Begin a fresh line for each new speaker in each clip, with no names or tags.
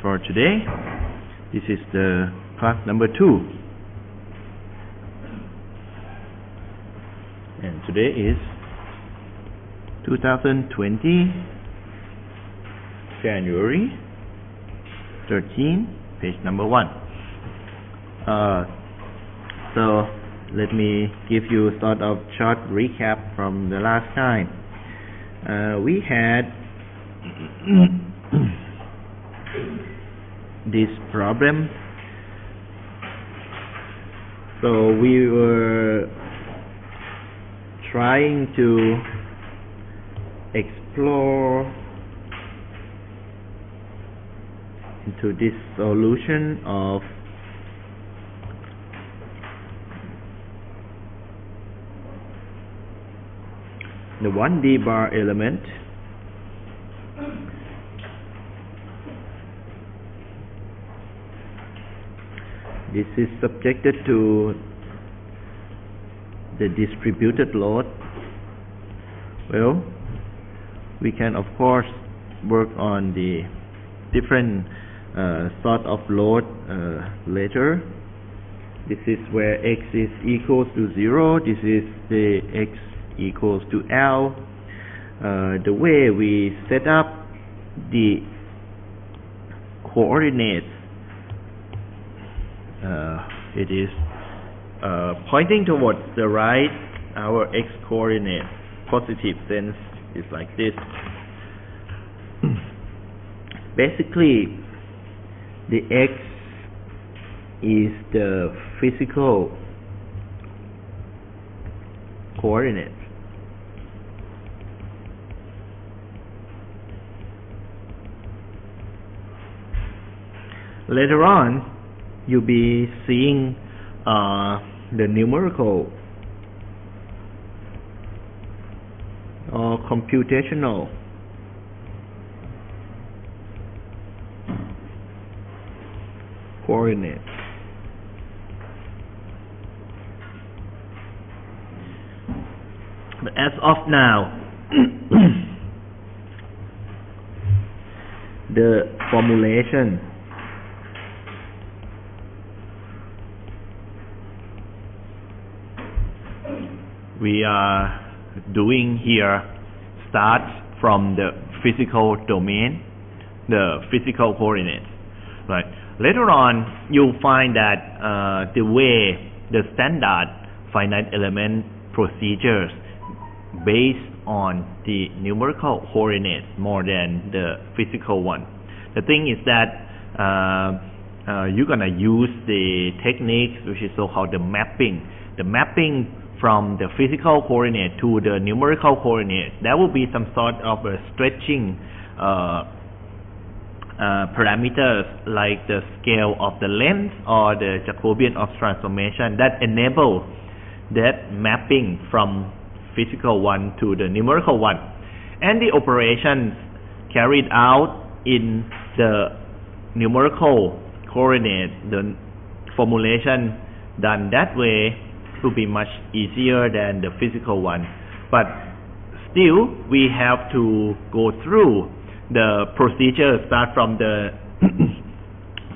for today. This is the class number 2. And today is 2020 January 13, page number 1. So let me give you sort of short recap from the last time. We had this problem. So we were trying to explore into this solution of the 1D bar element this is subjected to the distributed load. Well, we can of course work on the different sort of load later. This is where x is equals to 0. This is the x equals to L. The way we set up the coordinates, it is pointing towards the right. Our x coordinate, positive sense, is like this. Basically, the x is the physical coordinate. Later on, you'll be seeing the numerical or computational coordinates. But as of now, the formulation we are doing here starts from the physical domain, the physical coordinates, right? Later on, you'll find that the way the standard finite element procedures based on the numerical coordinates more than the physical one. The thing is that you're gonna use the techniques which is so-called the mapping. The mapping from the physical coordinate to the numerical coordinate, there will be some sort of a stretching parameters like the scale of the length or the Jacobian of transformation that enable that mapping from physical one to the numerical one. And the operations carried out in the numerical coordinate, the formulation done that way will be much easier than the physical one, but still we have to go through the procedure. Start from the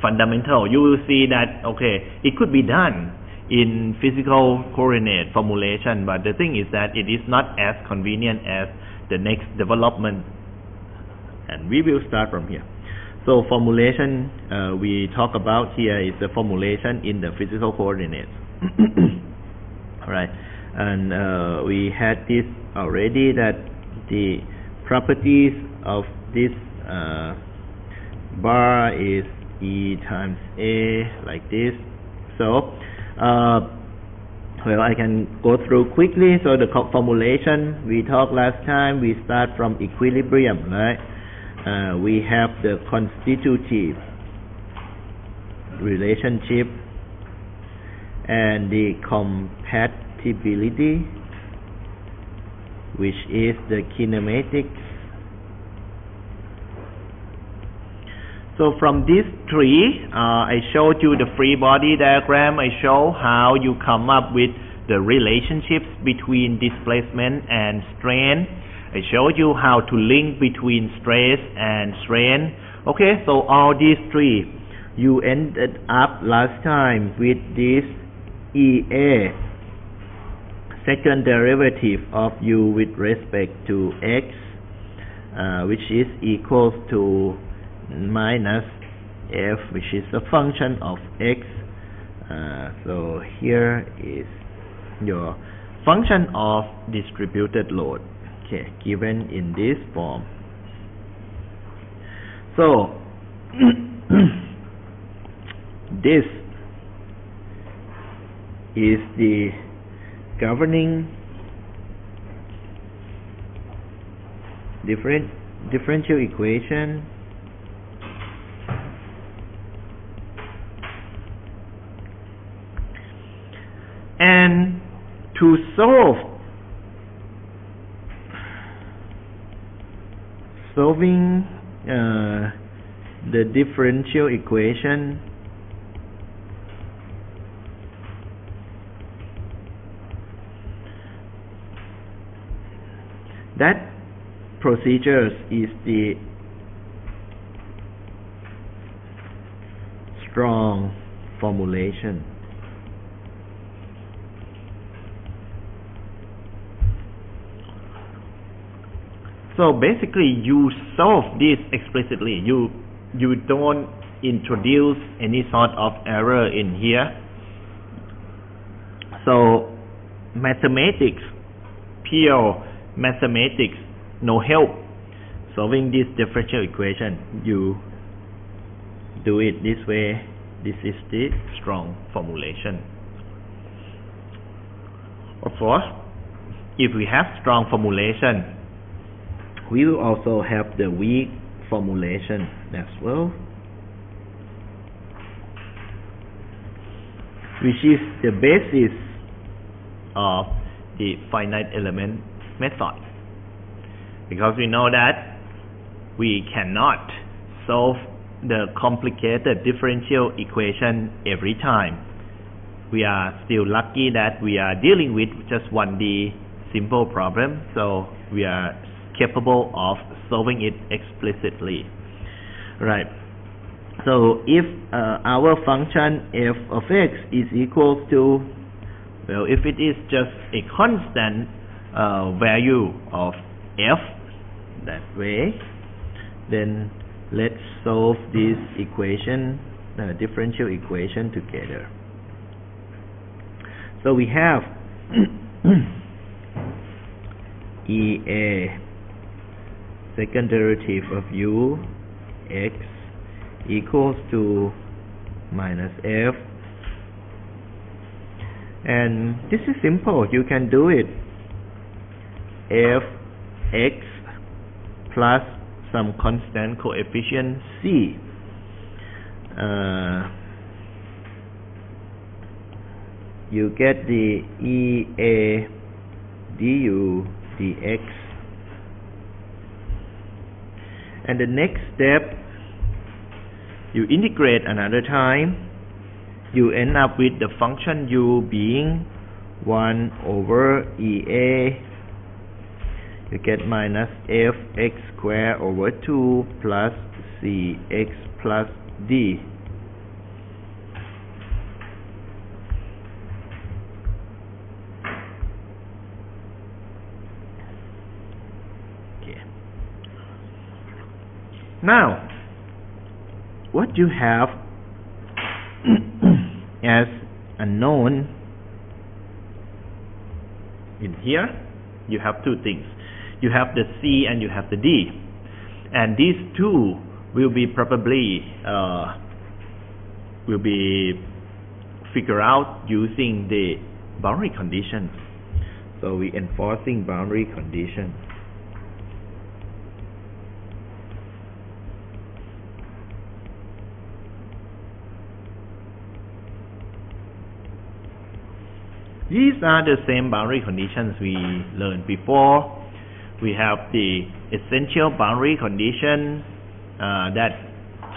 fundamental. You will see that okay, it could be done in physical coordinate formulation, but the thing is that it is not as convenient as the next development, and we will start from here. So formulation we talk about here is the formulation in the physical coordinates. Alright, and we had this already, that the properties of this bar is E times A, like this. So well, I can go through quickly. So the formulation we talked last time, we start from equilibrium, right? We have the constitutive relationship and the compatibility, which is the kinematics. So from these three, I showed you the free body diagram. I show how you come up with the relationships between displacement and strain. I showed you how to link between stress and strain, Okay, so all these three, you ended up last time with this EA, second derivative of u with respect to x, which is equals to minus f, which is a function of x. So here is your function of distributed load, okay, given in this form. So this is the governing differential equation and to solving the differential equation, that procedure is the strong formulation. So basically you solve this explicitly. You don't introduce any sort of error in here. So mathematics, pure mathematics, no help solving this differential equation. You do it this way. This is the strong formulation. Of course, if we have strong formulation, we will also have the weak formulation as well, which is the basis of the finite element method, because we know that we cannot solve the complicated differential equation every time. We are still lucky that we are dealing with just 1D simple problem, so we are capable of solving it explicitly, right? So if our function f of x is equal to, well, if it is just a constant value of f, that way, then let's solve this equation, differential equation together. So we have EA, second derivative of u x equals to minus f, and this is simple. You can do it. F x plus some constant coefficient c, you get the EA du dx. And the next step, you integrate another time, you end up with the function u being 1 over EA. You get minus fx squared over 2 plus cx plus d. Now, what you have as unknown in here, you have two things. You have the C and you have the D, and these two will be probably figured out using the boundary conditions. So we enforcing boundary condition. These are the same boundary conditions we learned before. We have the essential boundary condition that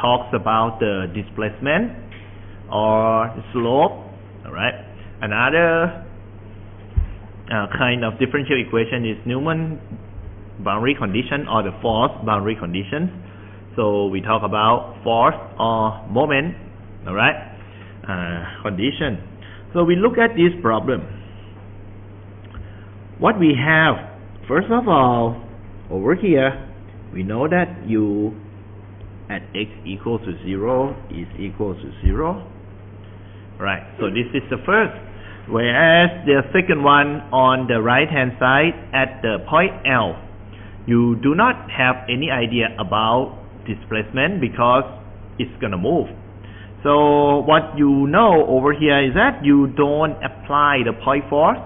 talks about the displacement or slope. All right. Another kind of differential equation is Newman boundary condition or the force boundary condition. So we talk about force or moment, alright, condition. So we look at this problem. What we have, first of all, over here, we know that u at x equals to 0 is equal to 0. Right, so this is the first. Whereas the second one on the right hand side at the point L, you do not have any idea about displacement because it's gonna move. So what you know over here is that you don't apply the point force.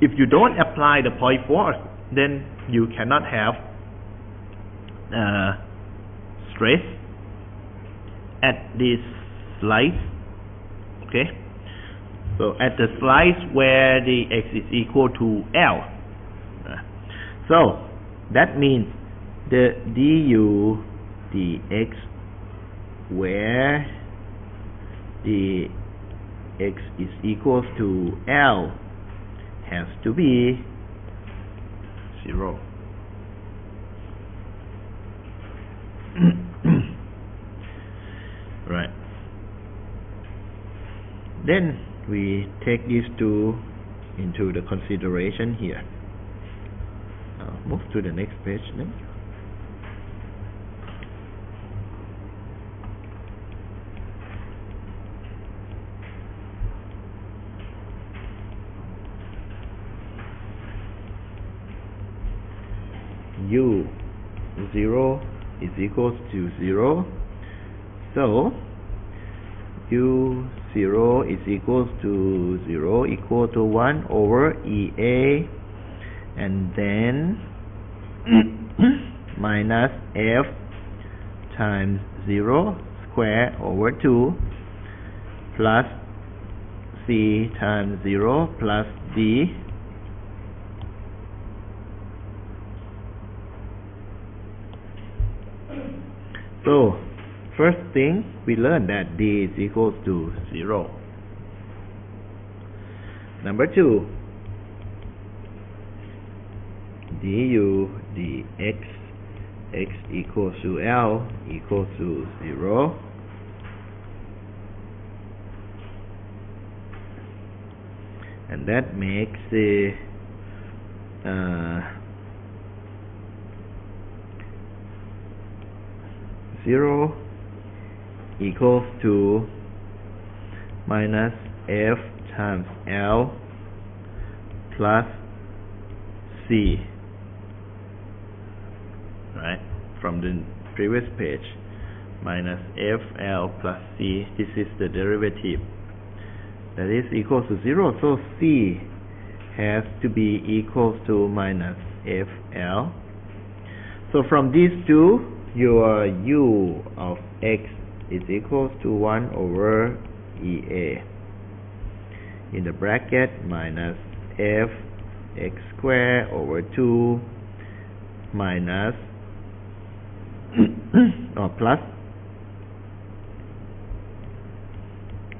If you don't apply the point force, then you cannot have stress at this slice. Okay, so at the slice where the x is equal to L. So that means the du dx where the x is equal to L has to be 0. Right. Then we take these two into the consideration here. Move to the next page then. U 0 is equals to 0. So U0 is equals to 0 equal to 1 over EA, and then minus F times 0 square over 2 plus C times 0 plus D So first thing we learned that D is equals to 0. Number 2, du dx x equals to L equals to 0. And that makes it 0 equals to minus F times L plus C, right, from the previous page, minus FL plus C. This is the derivative, that is equals to 0, so C has to be equals to minus FL. So from these two, your U of x is equals to 1 over EA in the bracket minus F x squared over 2 minus or plus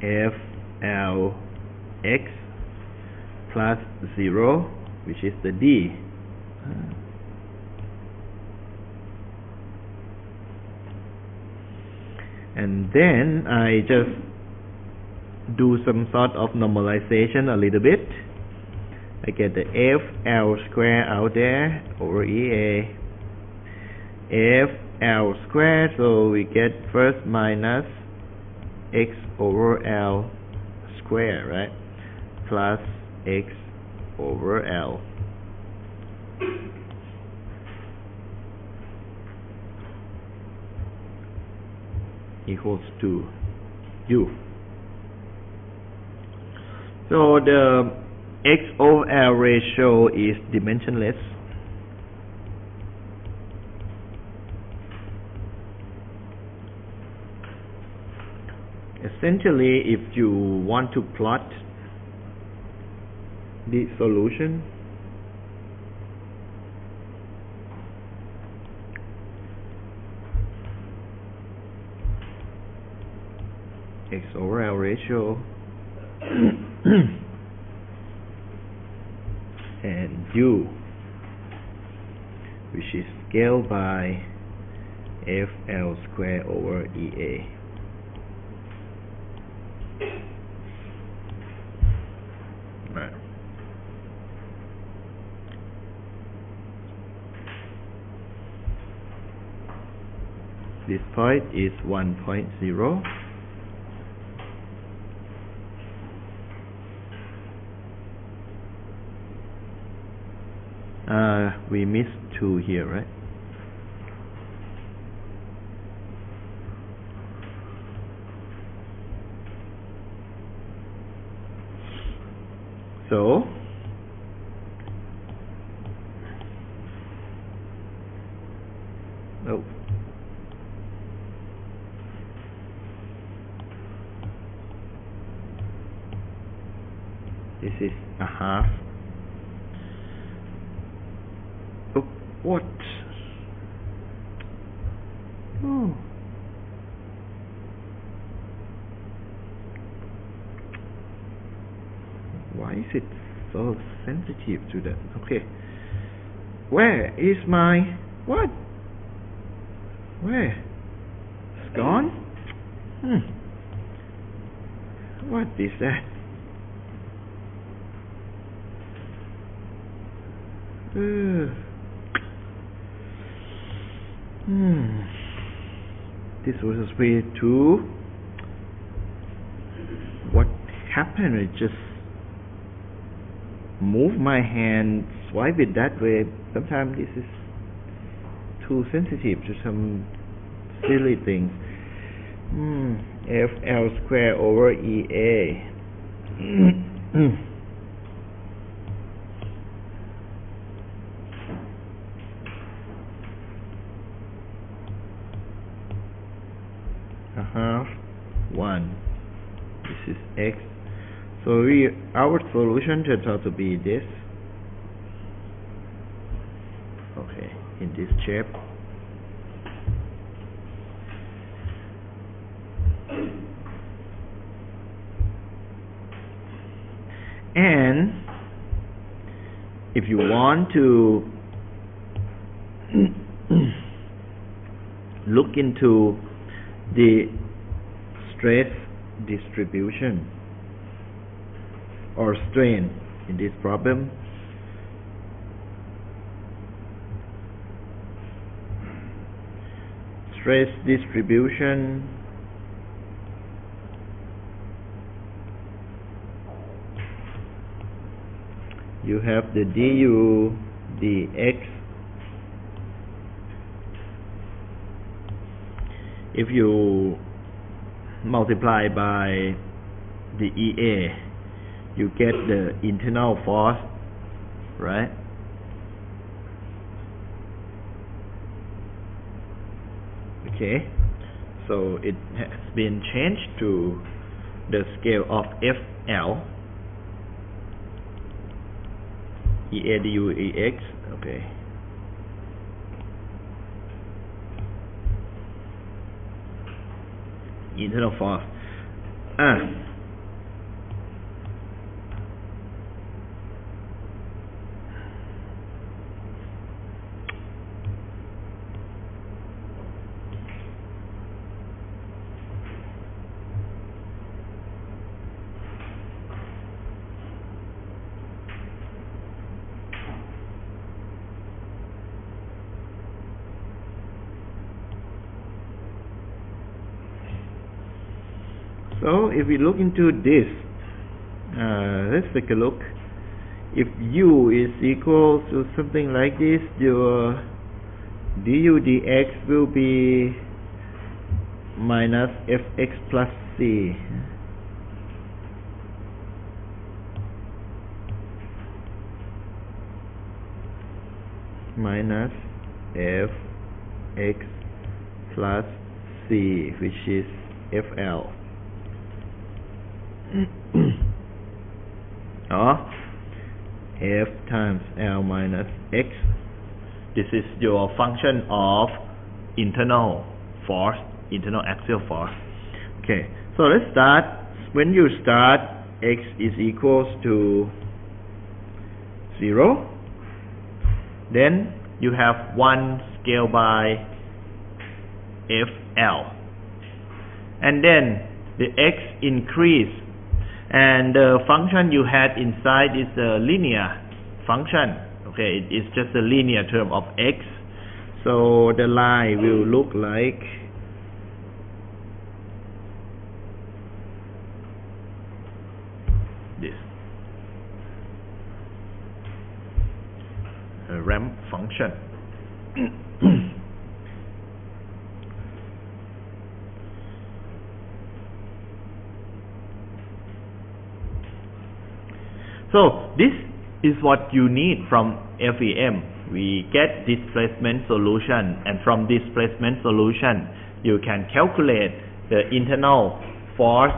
FL x plus 0, which is the D. And then I just do some sort of normalization a little bit. I get the FL squared out there over EA. FL squared, so we get first minus x over L squared, right? Plus x over L. Equals to U. So the x over L ratio is dimensionless. Essentially, if you want to plot the solution, x over L ratio and U, which is scaled by FL square over EA. Right. This point is 1.0. We missed 2 here, right? So this is a half. Oh, what? Oh. Why is it so sensitive to that? Okay. Where is my what? Where? It's gone? What is that? This was way too. What happened? I just move my hand, swipe it that way. Sometimes this is too sensitive to some silly things. FL square over EA. A half 1. This is X. So our solution turns out to be this. Okay, in this shape. And if you want to look into the stress distribution or strain in this problem, stress distribution you have the du dx. If you multiply by the EA, you get the internal force, right? Okay, so it has been changed to the scale of FL. EA du EX. Okay. Internal force. So if we look into this, let's take a look. If U is equal to something like this, your du dx will be minus fx plus c. Minus fx plus c, which is FL. Or F times L minus X. This is your function of internal force, internal axial force. Okay, so let's start. When you start, X is equals to 0. Then you have 1 scaled by FL, and then the x increase, and the function you had inside is a linear function. Okay, it is just a linear term of x, so the line will look like this, a ramp function. So this is what you need from FEM. We get displacement solution, and from displacement solution you can calculate the internal force,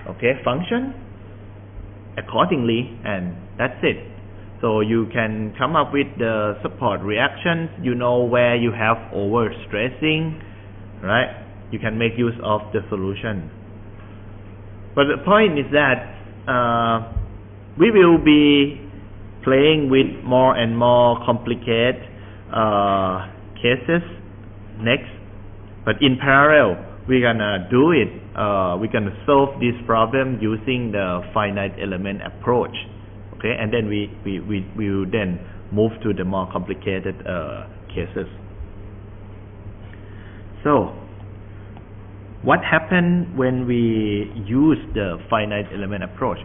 okay, function accordingly, and that's it. So you can come up with the support reactions. You know where you have overstressing, right? You can make use of the solution. But the point is that we will be playing with more and more complicated cases next. But in parallel, we're gonna do it. We're gonna solve this problem using the finite element approach. Okay, and then we will then move to the more complicated cases. So, what happened when we use the finite element approach?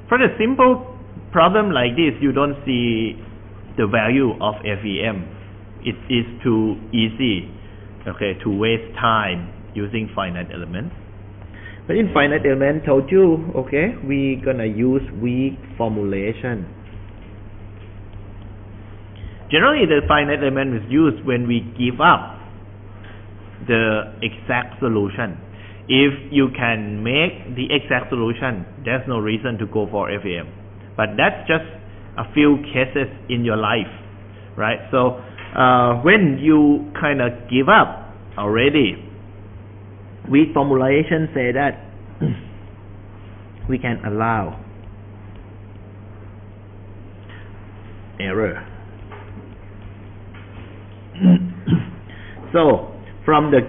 For a simple problem like this, you don't see the value of FEM. It is too easy, okay, to waste time using finite element. But in finite element, told you, okay, we gonna use weak formulation. Generally, the finite element is used when we give up the exact solution. If you can make the exact solution, there's no reason to go for FEM. But that's just a few cases in your life, right? So when you kind of give up already, weak formulation say that we can allow error. So from the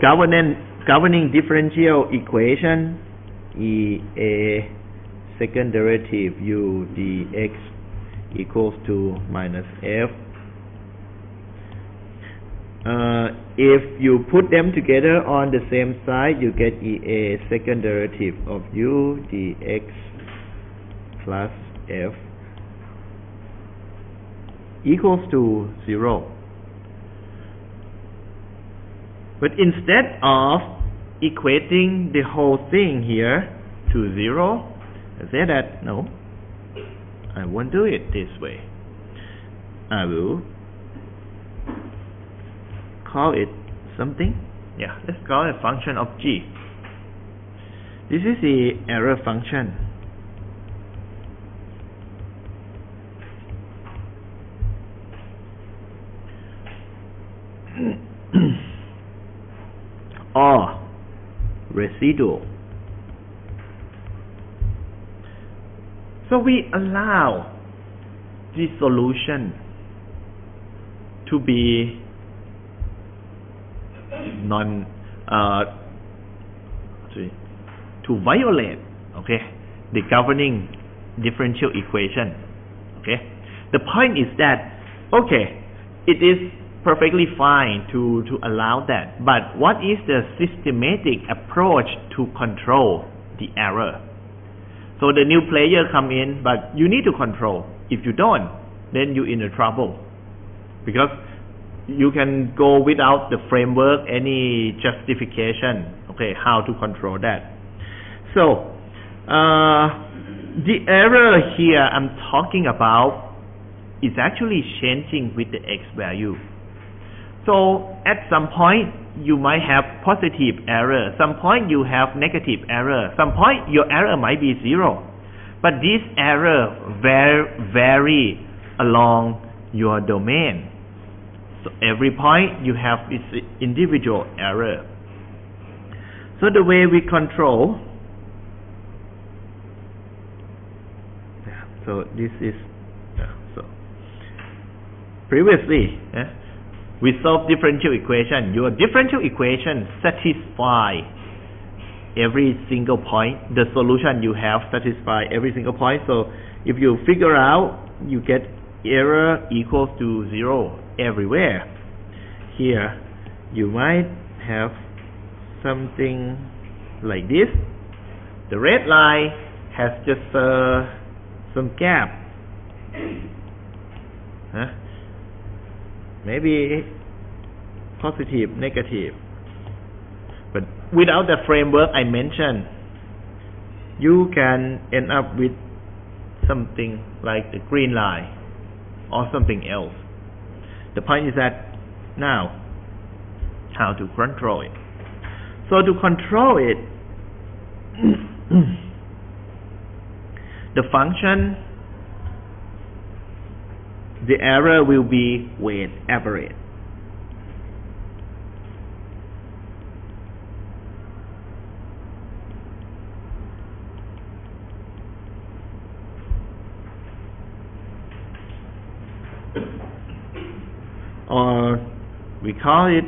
governing differential equation, EA second derivative u dx equals to minus f. If you put them together on the same side, you get EA second derivative of u dx plus f equals to 0. But instead of equating the whole thing here to 0, I say that no, I won't do it this way. I will call it something. Yeah, let's call it a function of g. This is the error function. Or residual. So we allow the solution to be to violate, okay, the governing differential equation. Okay, the point is that, okay, it is perfectly fine to allow that, but what is the systematic approach to control the error? So the new player come in, but you need to control. If you don't, then you're in a trouble, because you can go without the framework, any justification, okay, how to control that. So the error here I'm talking about is actually changing with the x value. So at some point you might have positive error, some point you have negative error, some point your error might be 0. But this error vary along your domain. So every point you have its individual error. So the way we control, so this is so previously we solve differential equation. Your differential equation satisfy every single point. The solution you have satisfy every single point. So if you figure out, you get error equals to 0 everywhere. Here you might have something like this. The red line has just some gap. Maybe positive, negative. But without the framework I mentioned, you can end up with something like the green line or something else. The point is that now, how to control it. So to control it, the function, the error will be weight average. Or we call it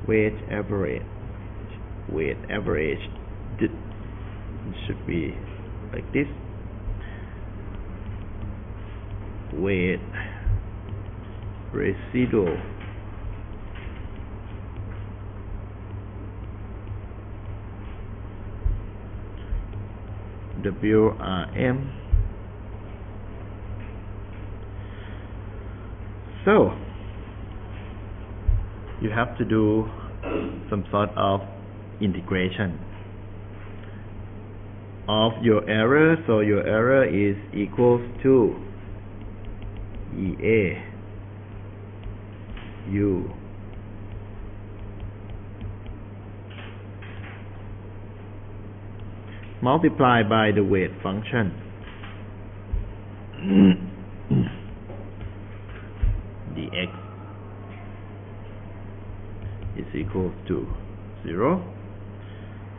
weight average. Weight average. It should be like this. Weight residual WRM. So you have to do some sort of integration of your error. So your error is equals to EA U multiplied by the weight function dx is equal to 0.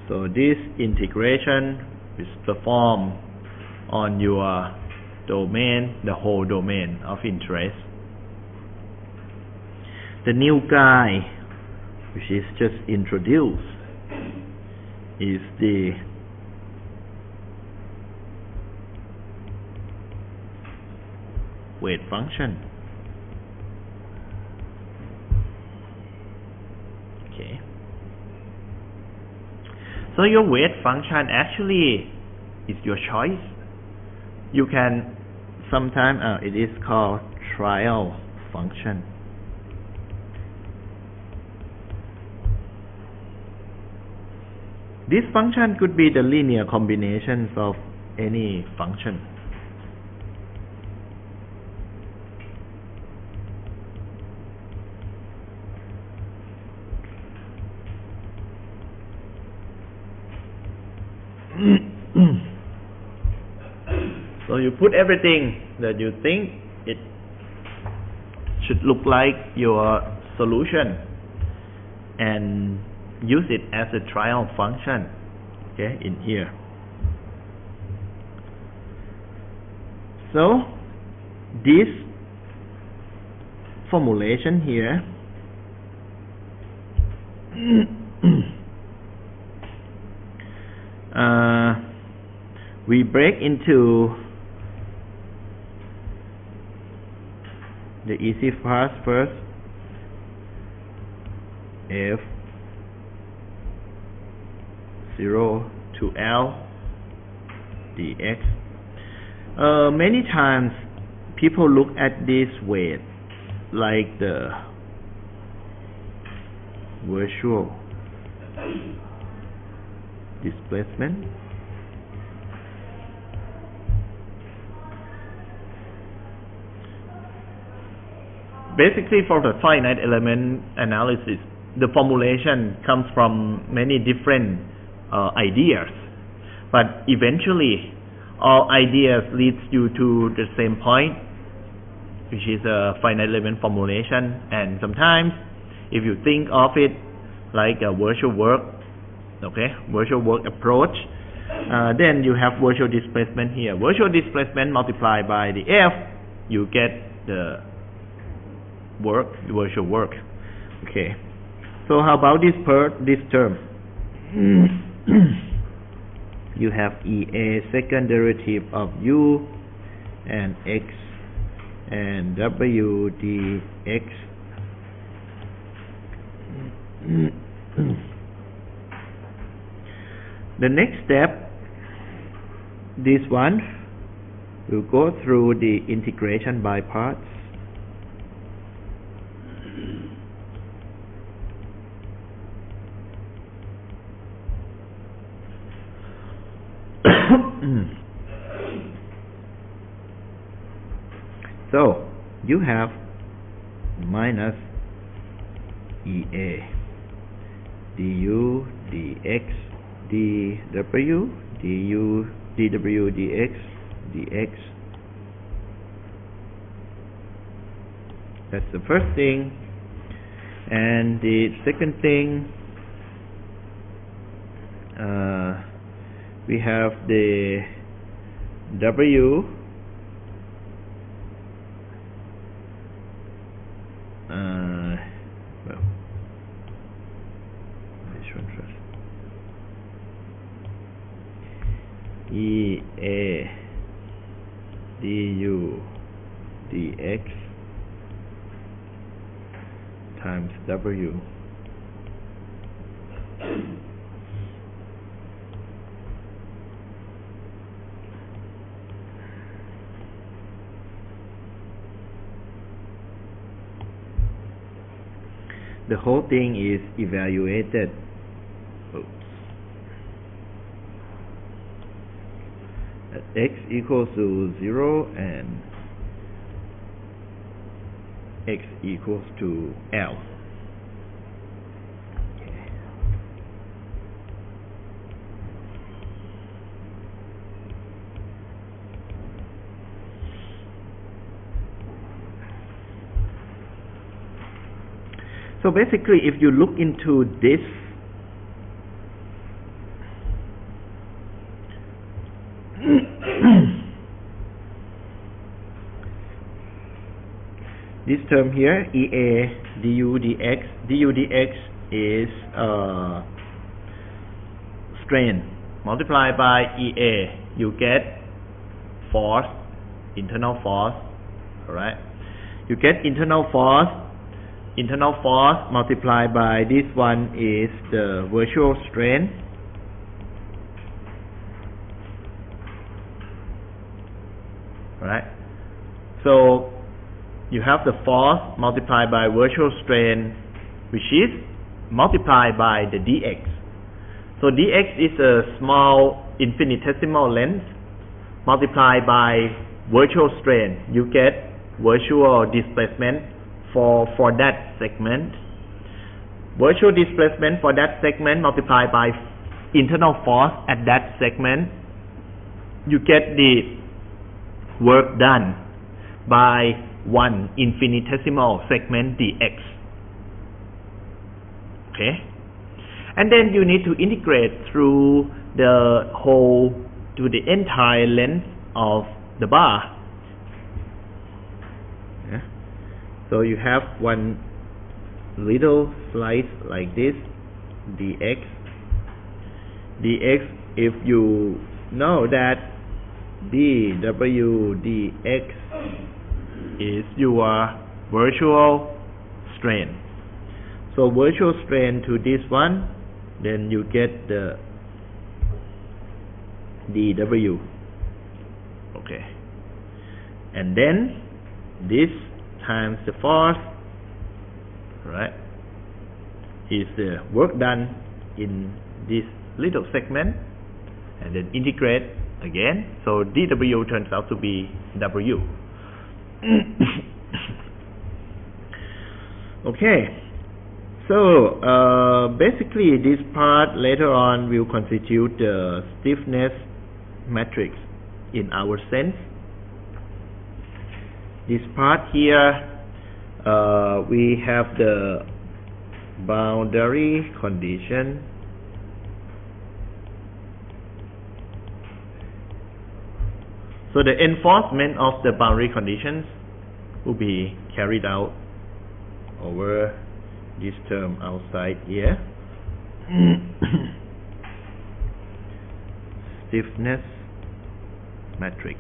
So this integration is performed on your domain, the whole domain of interest. The new guy, which is just introduced, is the weight function. Okay. So your weight function actually is your choice. You can sometimes it is called trial function. This function could be the linear combinations of any function. So you put everything that you think it should look like your solution and use it as a trial function, okay, in here. So this formulation here we break into the easy part first. F 0 to L dx. Many times people look at this weight like the virtual displacement. Basically, for the finite element analysis, the formulation comes from many different ideas, but eventually all ideas leads you to the same point, which is a finite element formulation. And sometimes if you think of it like a virtual work, okay, virtual work approach, then you have virtual displacement here. Virtual displacement multiplied by the F, you get the work, virtual work. Okay, so how about this term? You have EA second derivative of U and X and W dx. The next step, this one will go through the integration by parts. So you have minus EA du dx dw du dw dx. That's the first thing. And the second thing, we have the W well, this one first. EA du dx times W the whole thing is evaluated. At x equals to 0 and x equals to L. So basically, if you look into this, this term here, EA du dx is strain multiplied by EA, you get force, internal force, alright? You get internal force multiplied by this one is the virtual strain. Right? So you have the force multiplied by virtual strain, which is multiplied by the dx. So dx is a small infinitesimal length multiplied by virtual strain. You get virtual displacement for that segment. Virtual displacement for that segment multiplied by internal force at that segment. You get the work done by one infinitesimal segment dx. Okay? And then you need to integrate through the whole to the entire length of the bar. Yeah. So you have one little slice like this, dx. If you know that dw dx is your virtual strain. So virtual strain to this one, then you get the dw. Okay. And then this times the force, right, is the work done in this little segment, and then integrate again. So dw turns out to be w. Okay. So basically this part later on will constitute the stiffness matrix in our sense. This part here we have the boundary condition. So the enforcement of the boundary conditions will be carried out over this term outside here. Stiffness matrix.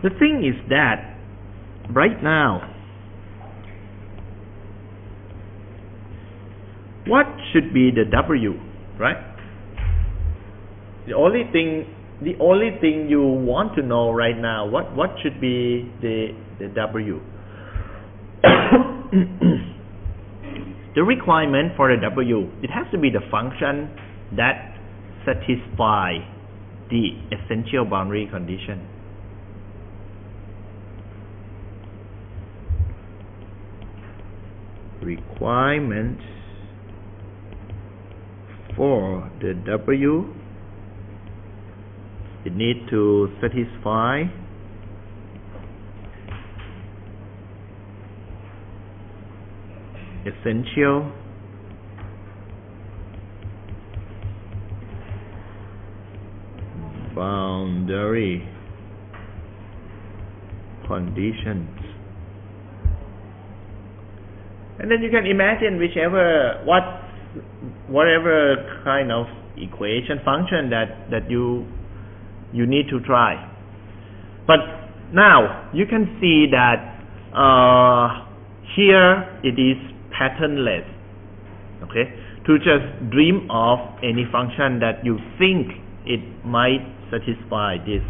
The thing is that right now, what should be the W, right? The only thing you want to know right now, what should be the W? The requirement for the W, it has to be the function that satisfy the essential boundary condition. Requirement for the W, it needs to satisfy essential boundary conditions. And then you can imagine whatever kind of equation function that you need to try. But now you can see that here it is patternless. Okay, to just dream of any function that you think it might satisfy this.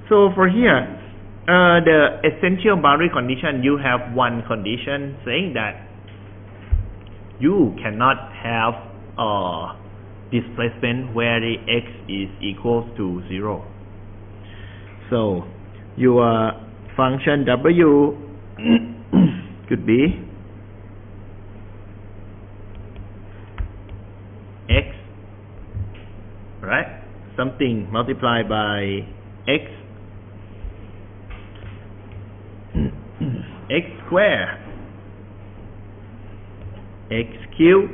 So for here, the essential boundary condition, you have one condition saying that you cannot have displacement where the x is equal to 0. So your function W could be x, right? Something multiplied by x, x squared, x cubed,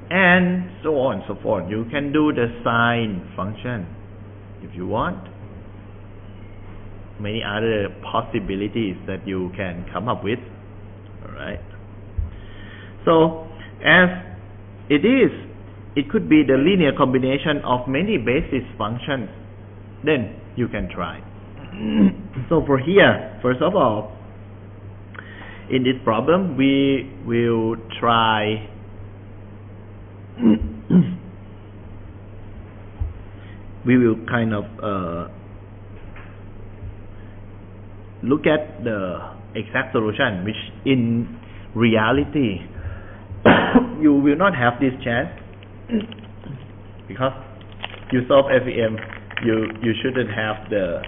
and so on and so forth. You can do the sine function if you want. Many other possibilities that you can come up with. Alright. So as it is, it could be the linear combination of many basis functions. Then you can try. So for here, first of all, in this problem, we will try we will kind of look at the exact solution, which in reality you will not have this chance because you solve FEM, you shouldn't have the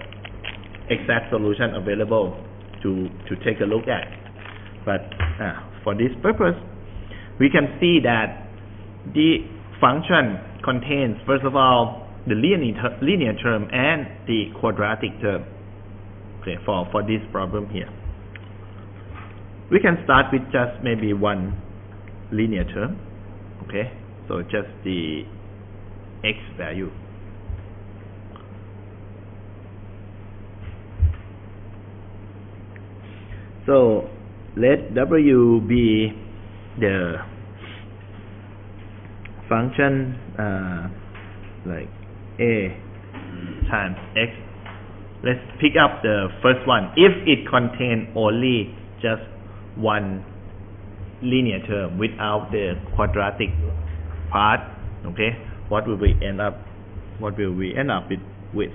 exact solution available to take a look at. But for this purpose, we can see that the function contains, first of all, the linear term and the quadratic term. Okay, for this problem here, we can start with just maybe one linear term. Okay, so just the x value. So let W be the function like a times x. Let's pick up the first one. If it contains only just one linear term without the quadratic part, okay, what will we end up with?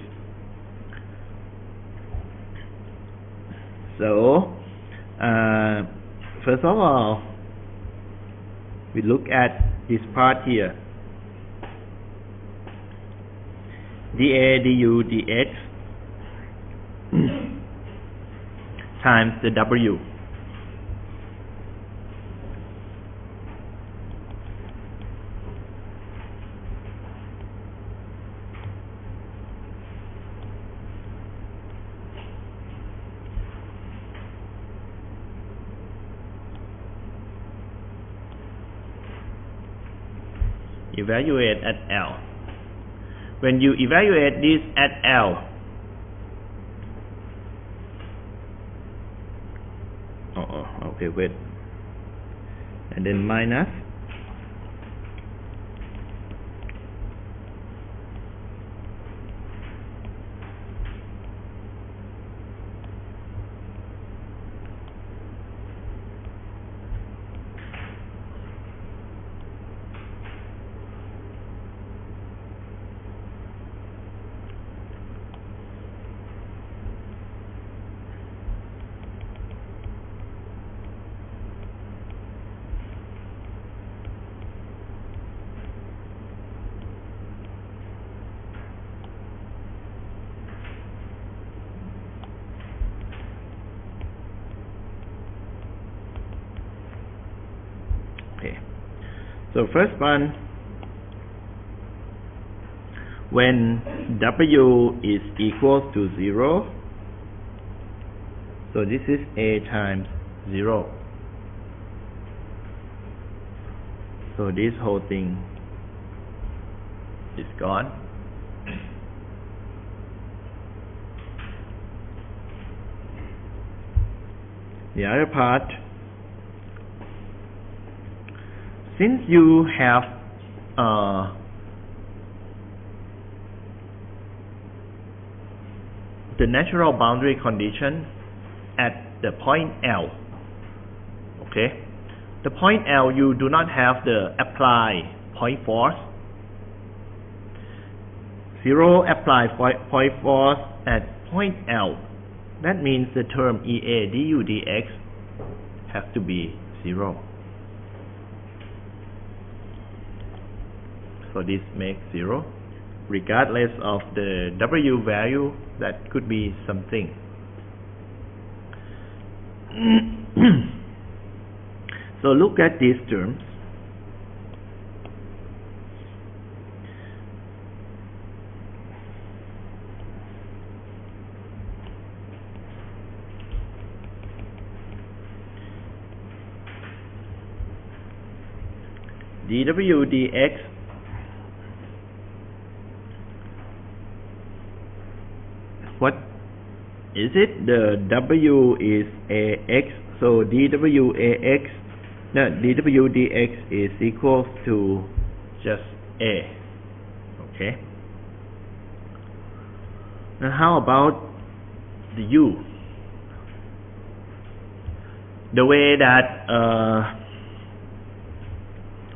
So first of all, we look at this part here, dA du dx times the W. Evaluate at L. When you evaluate this at L, the weight, and then minus So first one, when W is equal to 0, so this is A times 0. So this whole thing is gone. The other part, since you have the natural boundary condition at the point L, okay, the point L you do not have the apply point force. 0 apply point force at point L. That means the term EA du dx has to be 0. So this makes 0 regardless of the W value. That could be something. So look at these terms. dW dx what is it? The W is AX, so dW dx is equal to just A. Okay. Now how about the U? The way that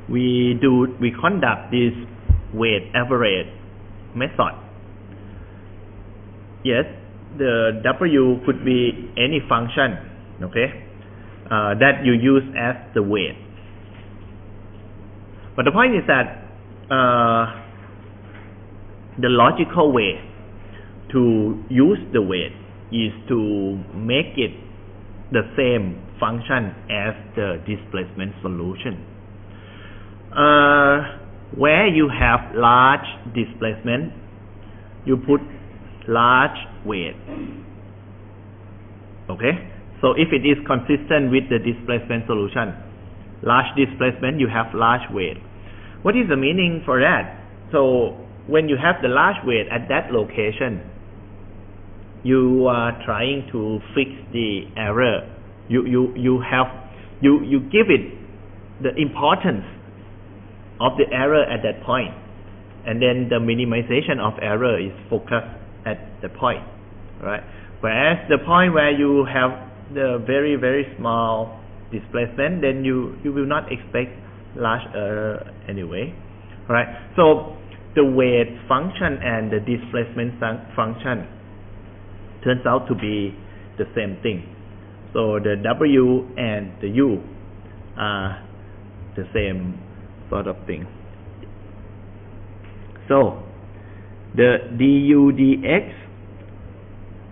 we conduct this weight average method. Yes, the W could be any function, okay, that you use as the weight. But the point is that the logical way to use the weight is to make it the same function as the displacement solution. Where you have large displacement, you put large weight. Okay, so if it is consistent with the displacement solution, large displacement, you have large weight. What is the meaning for that? So when you have the large weight at that location, you are trying to fix the error. You give it the importance of the error at that point, and then the minimization of error is focused at the point, right? Whereas the point where you have the very, very small displacement, then you will not expect large error anyway, right? So the weight function and the displacement function turns out to be the same thing. So the W and the U are the same sort of thing. So the du dx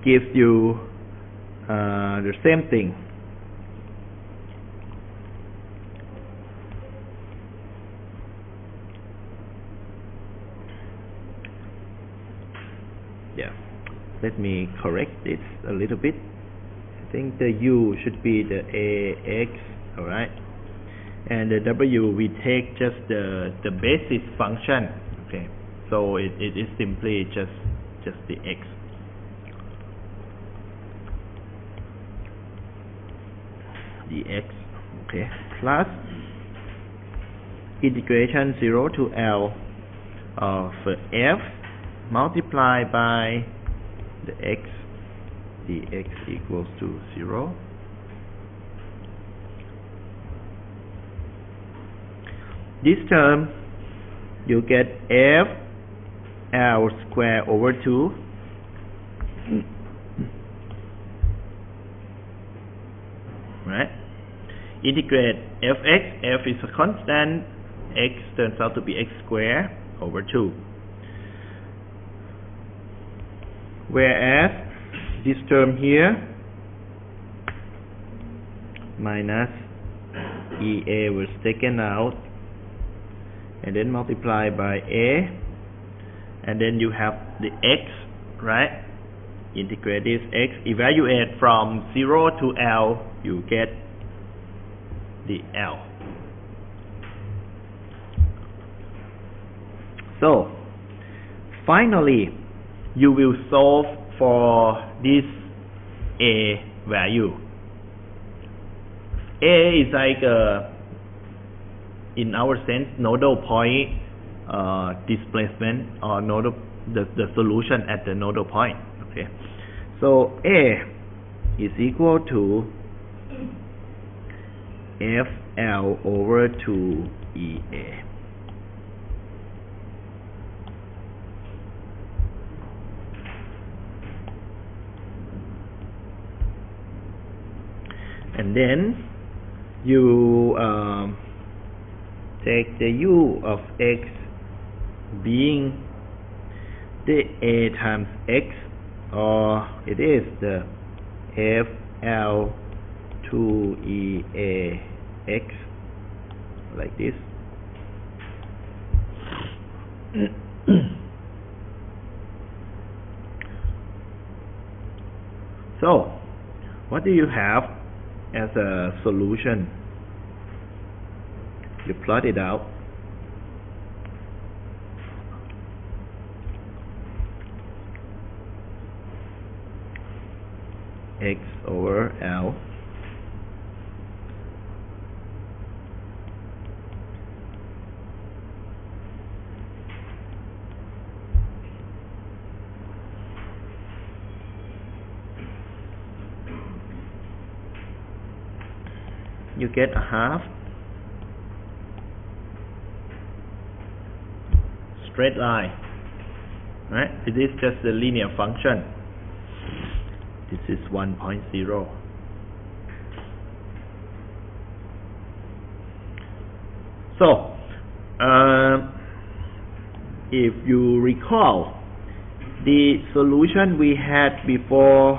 gives you the same thing. Yeah, let me correct this a little bit. I think the u should be the ax, alright, and the w we take just the basis function. Okay, so it is simply just the x. dx, okay, plus integration 0 to L of f multiplied by the x dx equals to 0. This term you get f L square over 2 right? Integrate fx, f is a constant, x turns out to be x squared over 2. Whereas this term here minus EA was taken out and then multiplied by A, and then you have the x, right? Integrate this x, evaluate from 0 to L, you get the L. So finally you will solve for this A value. A is like in our sense nodal point displacement, or nodal the solution at the nodal point. Okay, so A is equal to FL over 2EA. And then you take the u of x being the a times x, or it is the FL 2EA x, like this. So what do you have as a solution? You plot it out. X over L you get a half straight line, right? It is just a linear function. This is 1.0. So if you recall, the solution we had before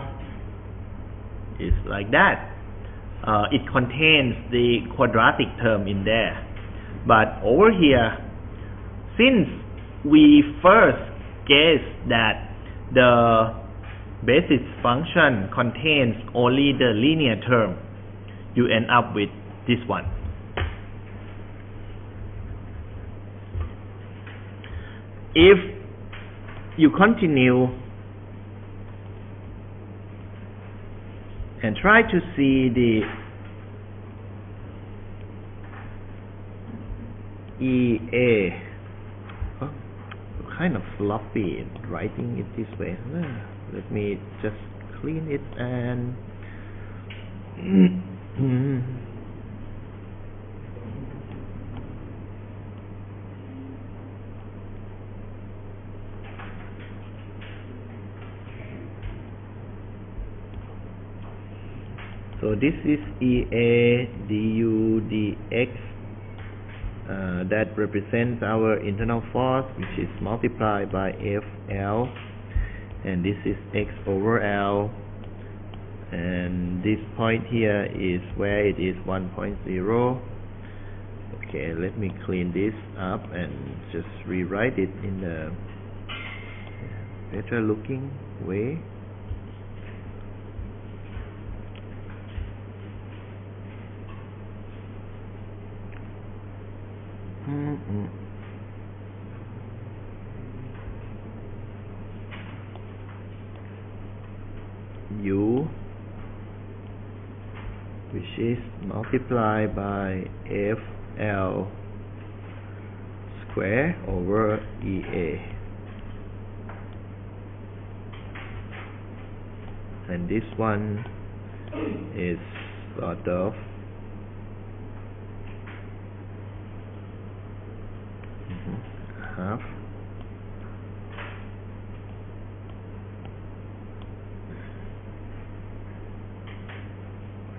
is like that. It contains the quadratic term in there, but over here, since we first guessed that the basis function contains only the linear term, you end up with this one. If you continue and try to see the EA, kind of floppy writing it this way. Let me just clean it and so this is EA du dx. That represents our internal force, which is multiplied by FL, and this is x over L, and this point here is where it is 1.0. Okay, let me clean this up and just rewrite it in a better looking way. U, which is multiplied by FL square over EA, and this one is sort of half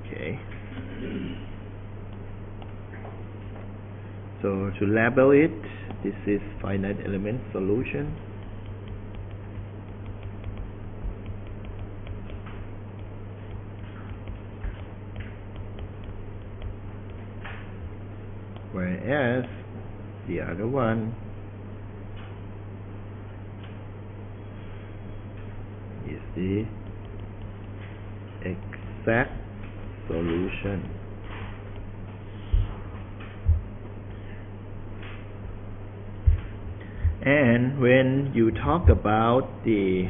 okay. So to label it, this is finite element solution. Whereas the other one is the exact solution. And when you talk about the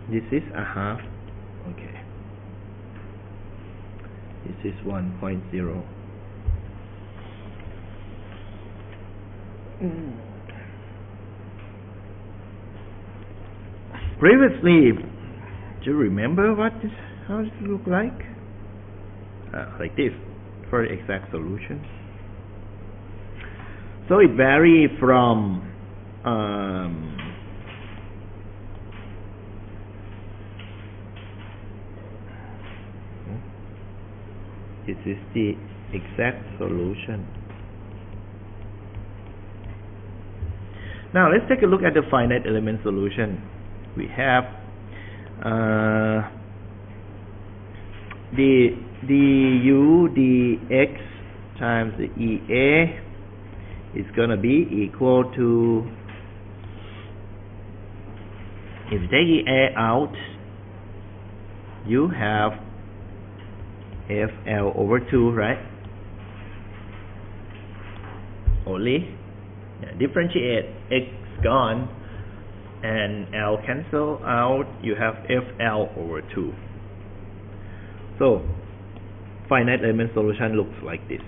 this is a half, okay, this is 1.0. Previously, do you remember how it look like? Like this for exact solution. So it varies from this is the exact solution. Now let's take a look at the finite element solution. We have the du dx times the EA is going to be equal to, if you take EA out, you have FL over 2, right? Only differentiate, x gone, and L cancel out, you have FL over 2. So finite element solution looks like this.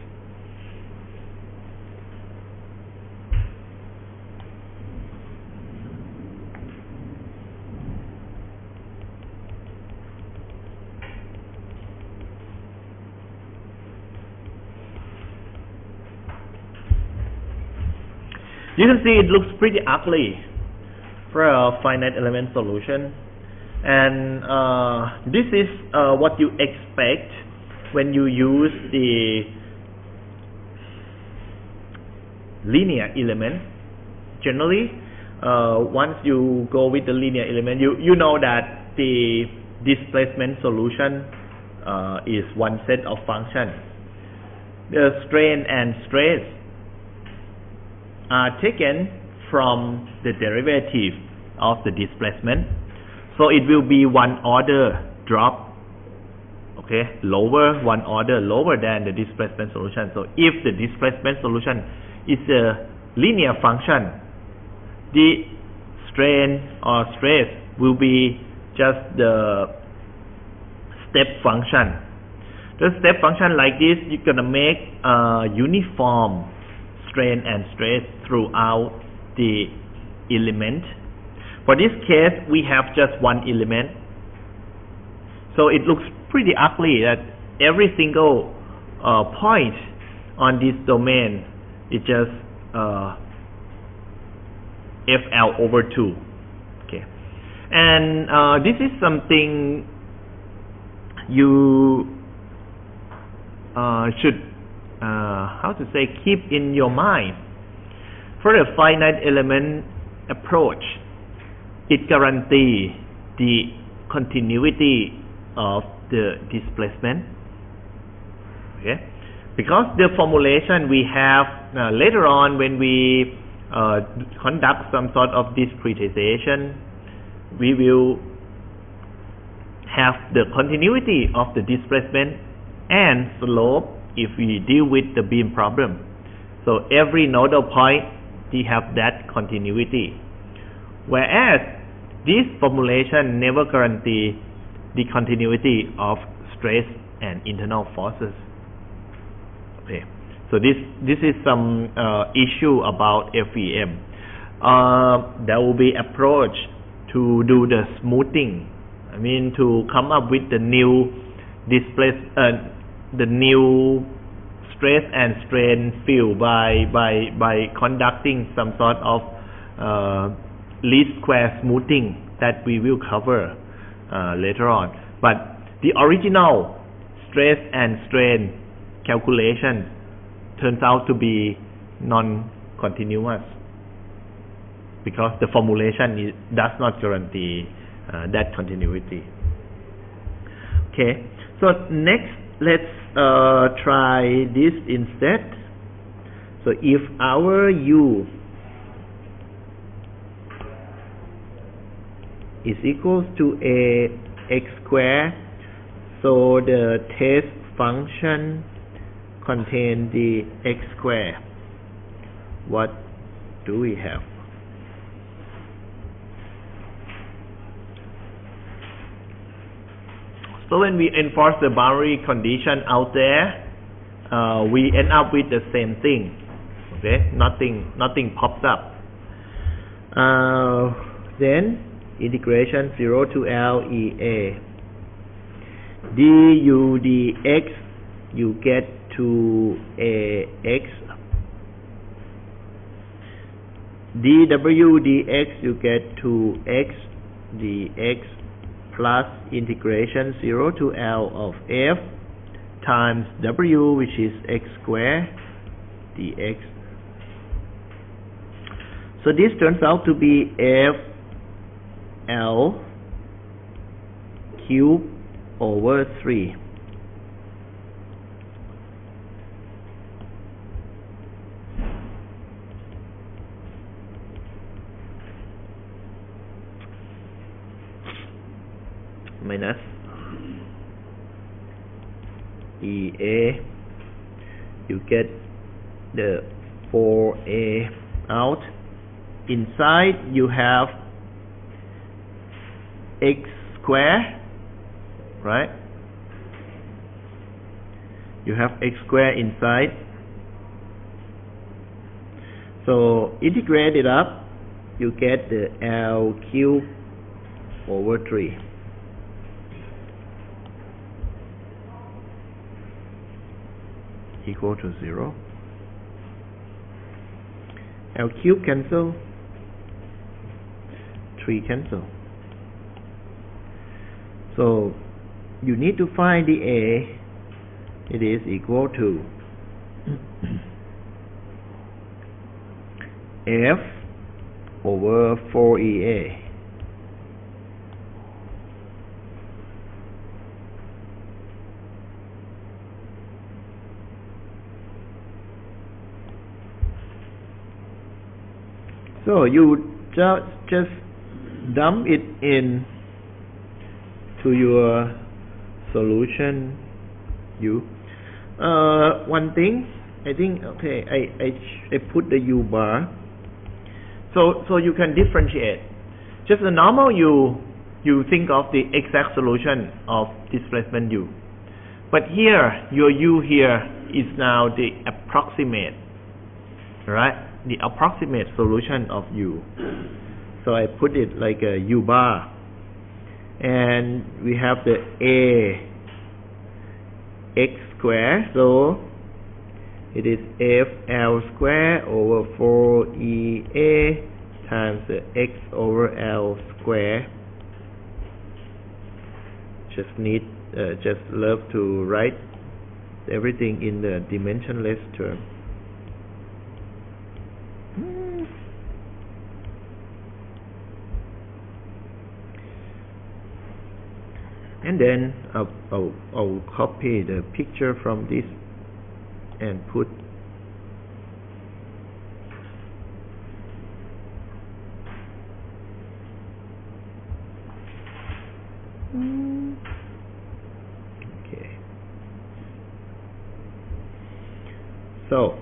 You can see it looks pretty ugly for a finite element solution, and this is what you expect when you use the linear element. Generally, once you go with the linear element, you know that the displacement solution is one set of functions. The strain and stress are taken from the derivative of the displacement, so it will be one order drop, okay, one order lower than the displacement solution. So if the displacement solution is a linear function, the strain or stress will be just the step function. The step function like this, you're gonna make a uniform strain and stress throughout the element. For this case, we have just one element, so it looks pretty ugly that every single point on this domain is just FL over 2. Okay, and this is something you should keep in your mind. For the finite element approach, it guarantees the continuity of the displacement, okay, because the formulation we have later on when we conduct some sort of discretization, we will have the continuity of the displacement and slope if we deal with the beam problem. So every nodal point they have that continuity. Whereas this formulation never guarantee the continuity of stress and internal forces. Okay, so this is some issue about FEM. There will be approach to do the smoothing. I mean, to come up with the new the new stress and strain field by conducting some sort of least square smoothing that we will cover later on. But the original stress and strain calculation turns out to be non-continuous because the formulation does not guarantee that continuity. Okay, so next let's try this instead. So if our U is equals to a x squared, so the test function contains the x squared. What do we have? So when we enforce the boundary condition out there, we end up with the same thing. Okay, nothing pops up. Then integration 0 to L EA du dx, you get to ax, dw dx, you get to x dx, plus integration 0 to L of f times w, which is x squared dx. So this turns out to be f L cube over 3. Minus EA, you get the 4A out. Inside you have x squared, right? You have x squared inside. So integrate it up, you get the L cube over 3. Equal to 0. L cube cancel, 3 cancel. So you need to find the A. It is equal to F over 4EA. So you just dump it in to your solution. One thing, I think, okay, I put the U bar, so you can differentiate. Just a normal U, you think of the exact solution of displacement U, but here your U here is now the approximate, right? The approximate solution of U. So I put it like a U bar, and we have the A x squared, so it is FL squared over 4EA times the x over L squared. Just love to write everything in the dimensionless term. And then I'll copy the picture from this and put okay. So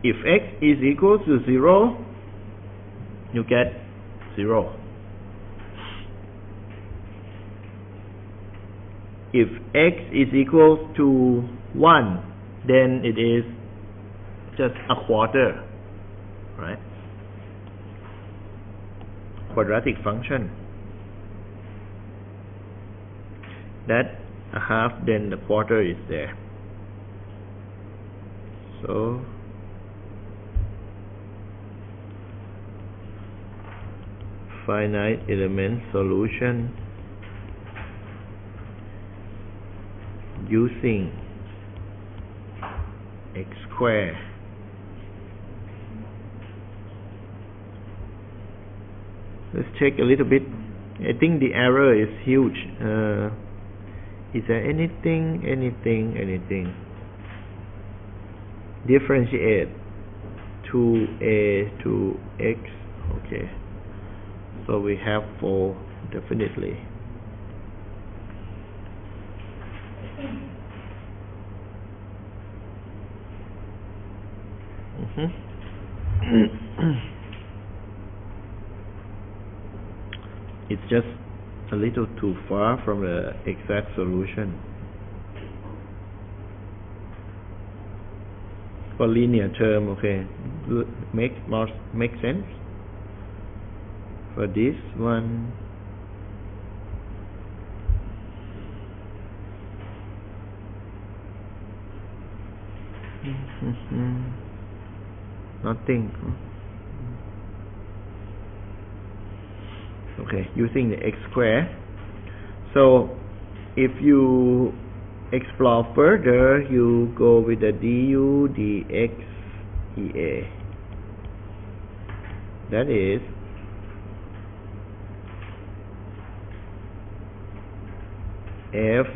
if x is equal to 0, you get 0. If x is equal to 1, then it is just a quarter, right? Quadratic function. That a half, then the quarter is there. So finite element solution using x squared let's check a little bit. I think the error is huge. Is there anything differentiate 2a to x? Okay, so we have 4 definitely. It's just a little too far from the exact solution. For linear term, okay, make sense. For this one, nothing. Okay, using the x squared. So if you explore further, you go with the du dx ea. That is f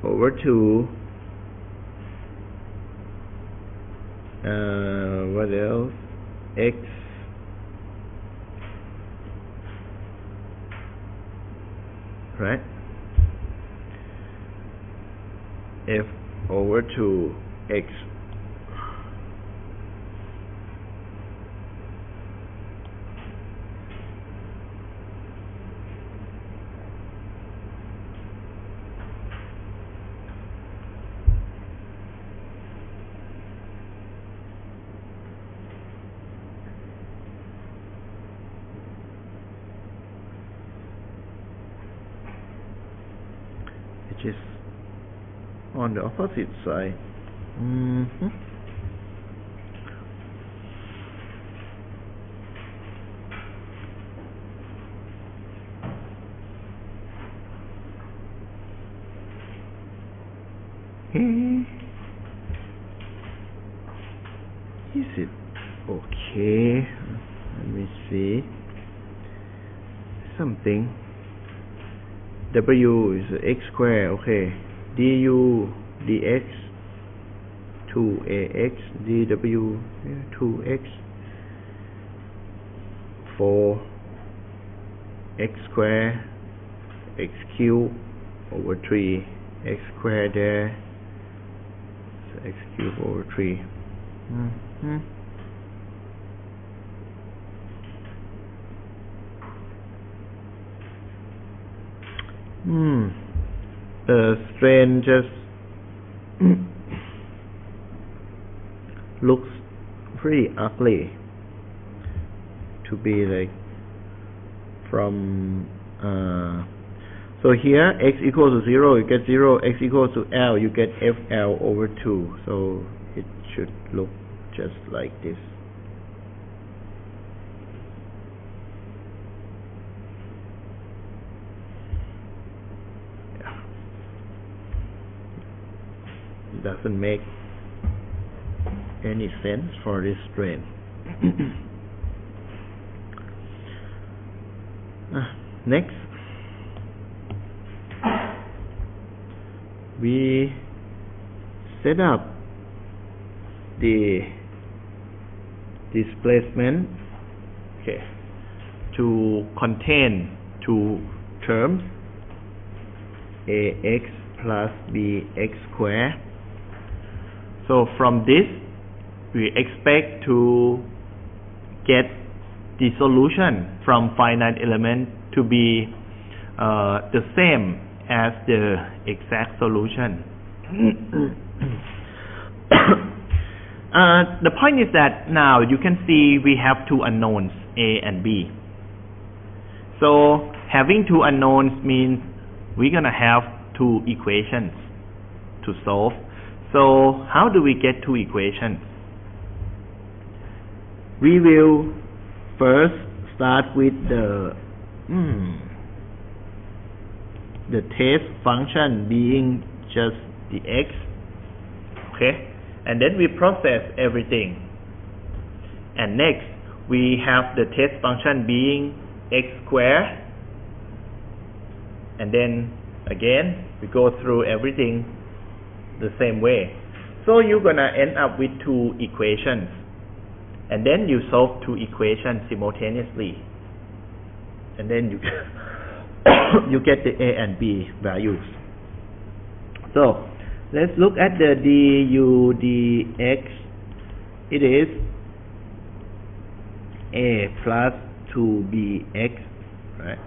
over 2 what else, x right, f over 2 x which is on the opposite side. Is it okay? Let me see. Something. W is x squared. Okay. Du dx 2ax dw 2x 4 x squared x cubed over 3 x squared there, so x cubed over 3. The strain just looks pretty ugly to be like from so here x equals to 0, you get 0, x equals to L, you get FL over 2, so it should look just like this. It doesn't make any sense for this strain. Next, we set up the displacement to contain two terms. ax plus bx squared. So from this we expect to get the solution from finite element to be the same as the exact solution. The point is that now you can see we have two unknowns, a and b. So having two unknowns means we're gonna have two equations to solve. So how do we get two equations? We will first start with the test function being just the x, okay, and then we process everything, and next we have the test function being x squared, and then again we go through everything the same way. So you're gonna end up with two equations, and then you solve two equations simultaneously, and then you you get the a and b values. So let's look at the du dx. It is a plus 2bx, right?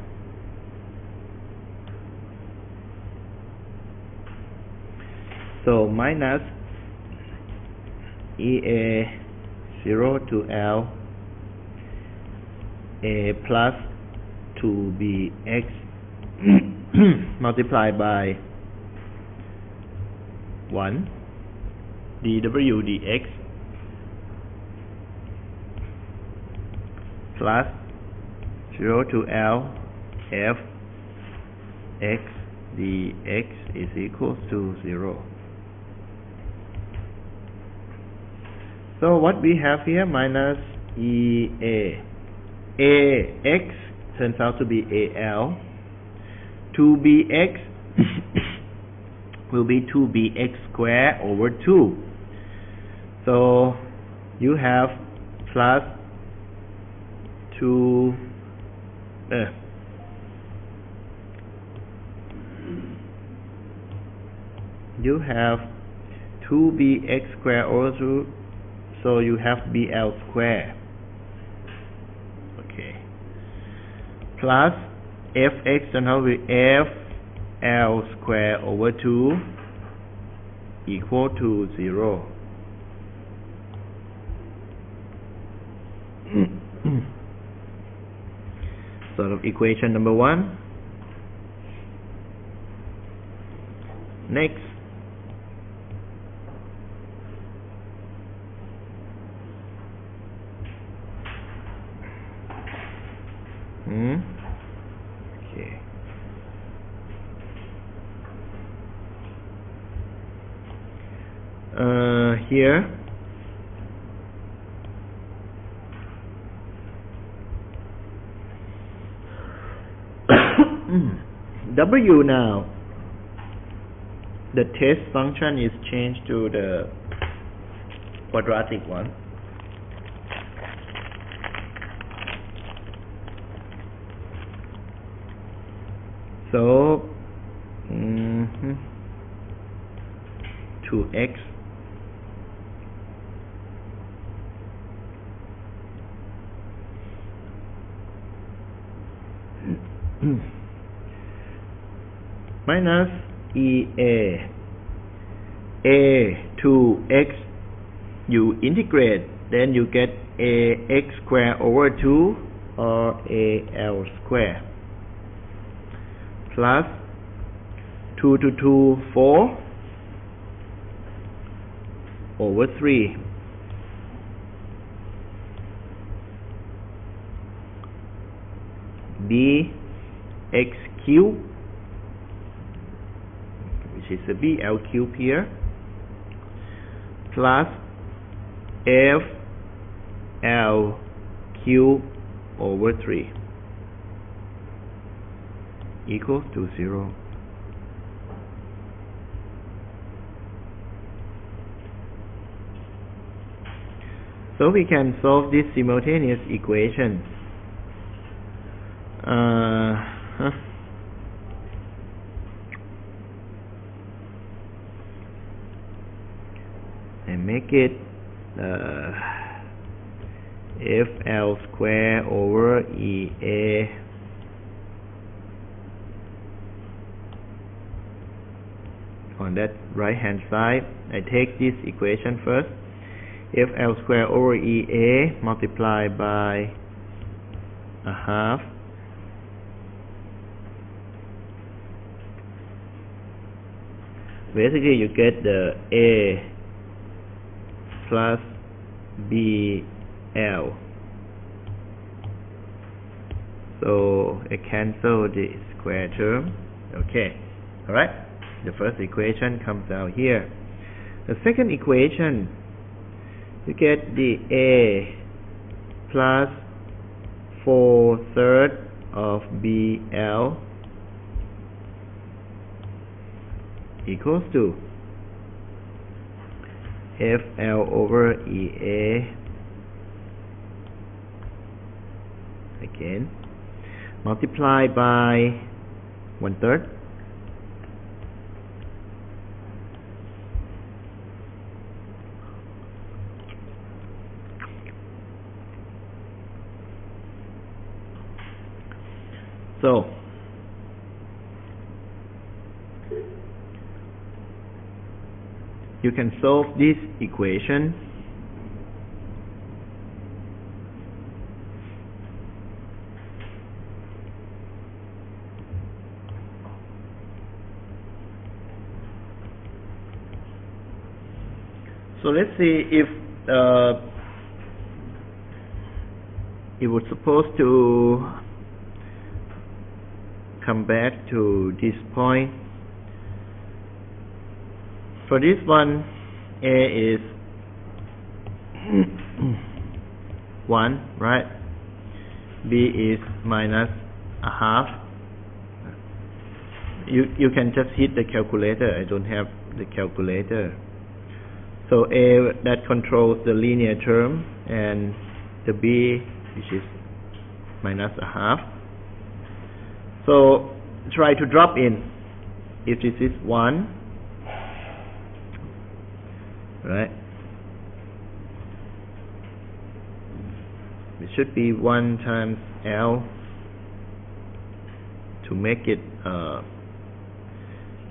So minus ea 0 to L a plus 2bx multiplied by 1 dw dx plus 0 to L f x dx is equals to 0. So what we have here, minus ea, ax turns out to be al, 2bx will be 2bx squared over 2. So you have plus 2 you have 2bx squared over 2, so you have bl squared, okay, plus fx turns out to be fl squared over 2 equal to 0. Sort of equation number 1. Next, okay. Here w now, the test function is changed to the quadratic one. So 2x minus ea a to x, you integrate, then you get ax squared over 2 or al squared, plus 2 to 2 4 over 3 bx cubed, which is a bl cube here, plus fl cube over 3 equals to 0. So we can solve this simultaneous equation. make it FL square over EA on that right hand side. I take this equation first. FL square over EA multiplied by a half basically you get the A plus BL. So I cancel the square term. Okay, alright, the first equation comes out here. The second equation, you get the A plus 4/3 of BL equals to FL over EA again multiplied by 1/3 . So you can solve this equation so let's see if it was supposed to come back to this point. For this one, A is 1, right? B is minus a half. You can just hit the calculator. I don't have the calculator. So A, that controls the linear term, and the B, which is minus a half. So try to drop in. If this is 1, right, it should be 1 times L to make it to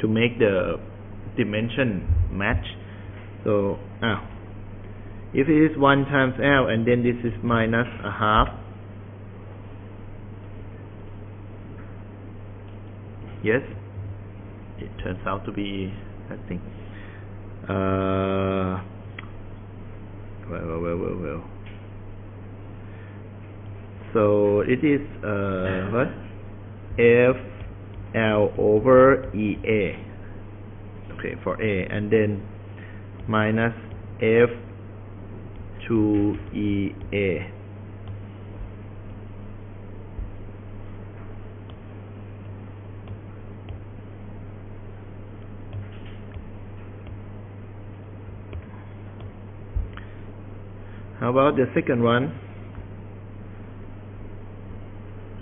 make the dimension match. So if it is 1 times L and then this is minus a half, yes, it turns out to be that thing. Well. So it is what? FL over EA. Okay, for A, and then minus F to EA. How about the second one?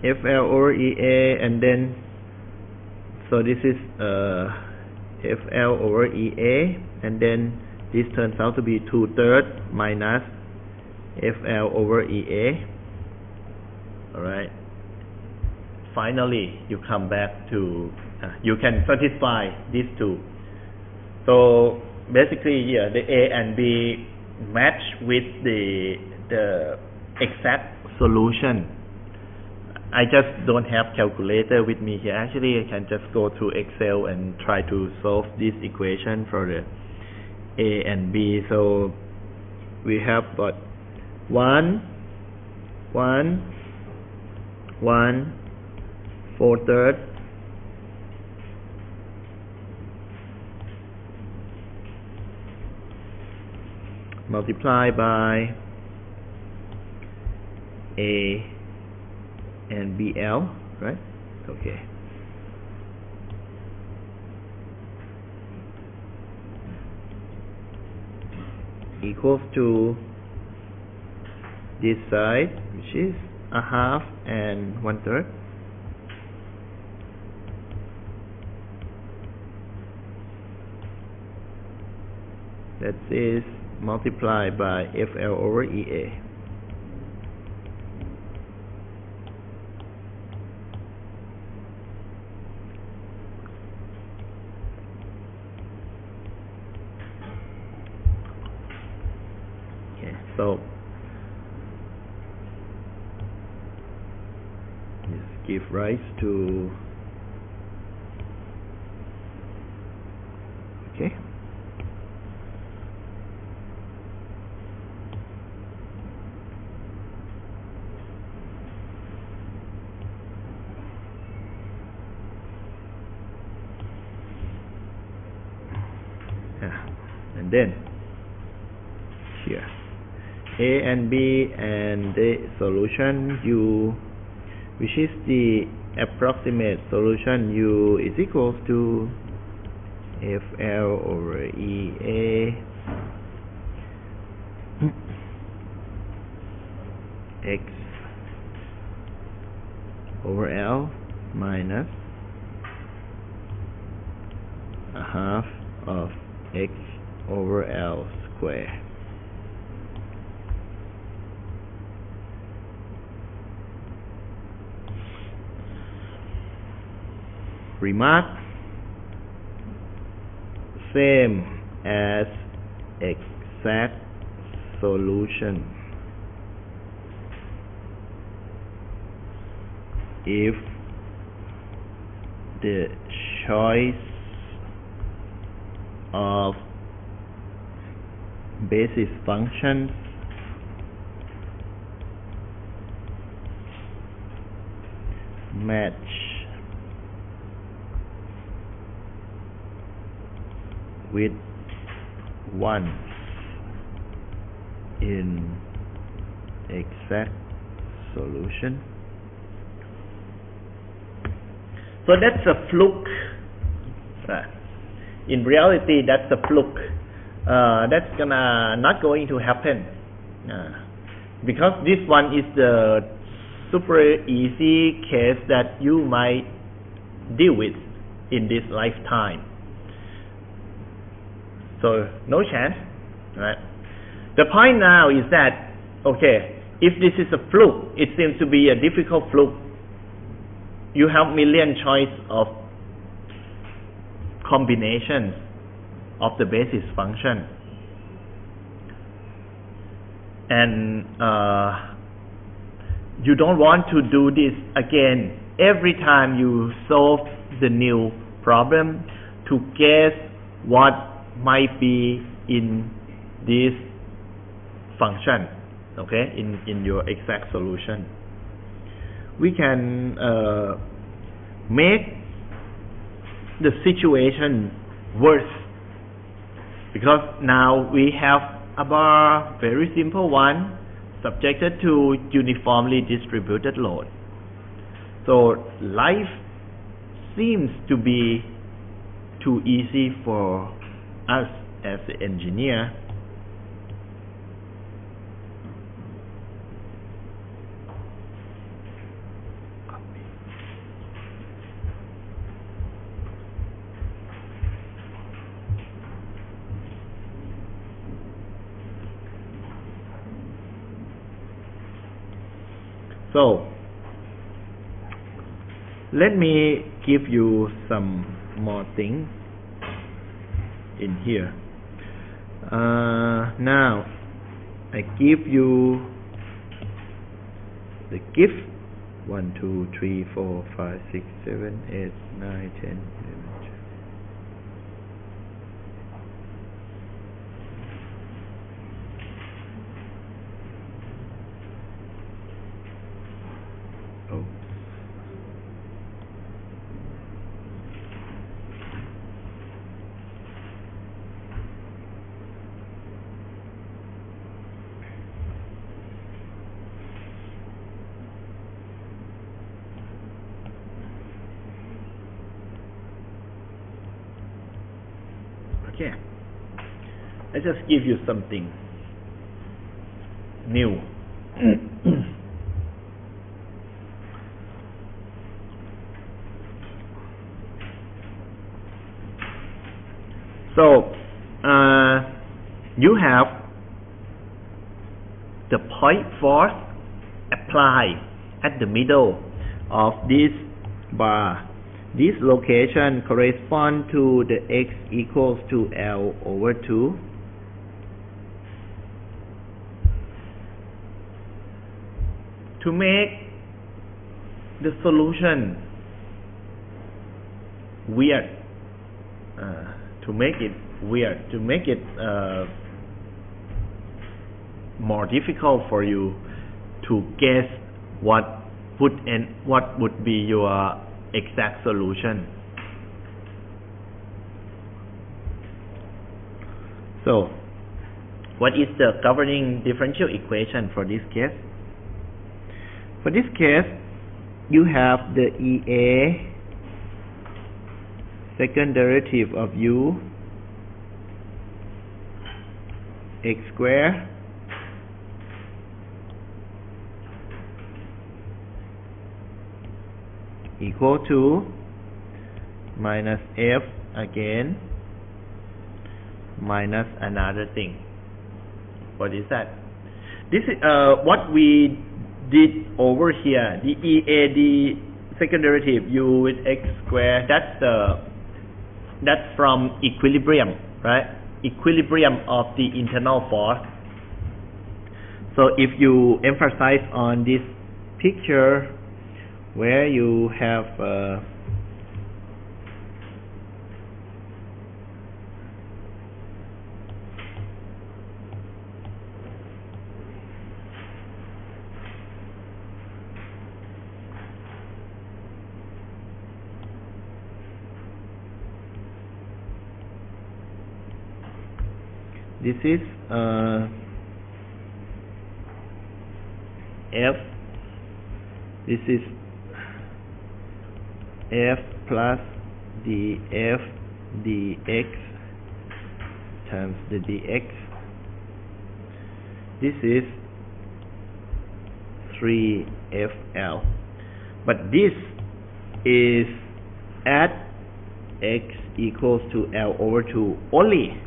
FL over EA, and then so this is FL over EA, and then this turns out to be 2/3 minus FL over EA. Alright, finally you come back to you can satisfy these two. So basically, yeah, the A and B match with the exact solution. I just don't have calculator with me here. Actually, I can just go to Excel and try to solve this equation for the A and B. So we have got 1 4/3 multiplied by A and BL, right? Okay. Equals to this side, which is a half and 1/3. That is multiplied by FL over EA. Okay, so this gives rise to okay. And then here A and B and the solution U, which is the approximate solution U, is equals to FL over EA X over L minus a half of X over L square. Remark: same as exact solution if the choice of basis functions match with one in exact solution. So that's a fluke. In reality, that's a fluke. That's not going to happen because this one is the super easy case that you might deal with in this lifetime. So no chance, right? The point now is that, okay, if this is a fluke, it seems to be a difficult fluke. You have million choice of combinations of the basis function, and you don't want to do this again every time you solve the new problem to guess what might be in this function, okay, in your exact solution. We can make the situation worse, because now we have a bar, very simple one, subjected to uniformly distributed load. So life seems to be too easy for us as an engineer. So let me give you some more things in here. Now I give you the gift 1, 2, 3, 4, 5, 6, 7, 8, 9, 10, 11, 12. Oh. Okay, I just give you something new. So you have the point force applied at the middle of this bar. This location corresponds to the x equals to L over 2. To make the solution weird, to make it more difficult for you to guess what would be your exact solution. So, what is the governing differential equation for this case? For this case, you have the EA, second derivative of u, x squared equal to minus f again minus another thing. What is that? This is what we did over here. The EA, the second derivative u with x squared, that's from equilibrium, right? Equilibrium of the internal force. So if you emphasize on this picture where you have this is f, this is f plus the f dx times the dx. This is 3fl, but this is at x equals to L over 2 only.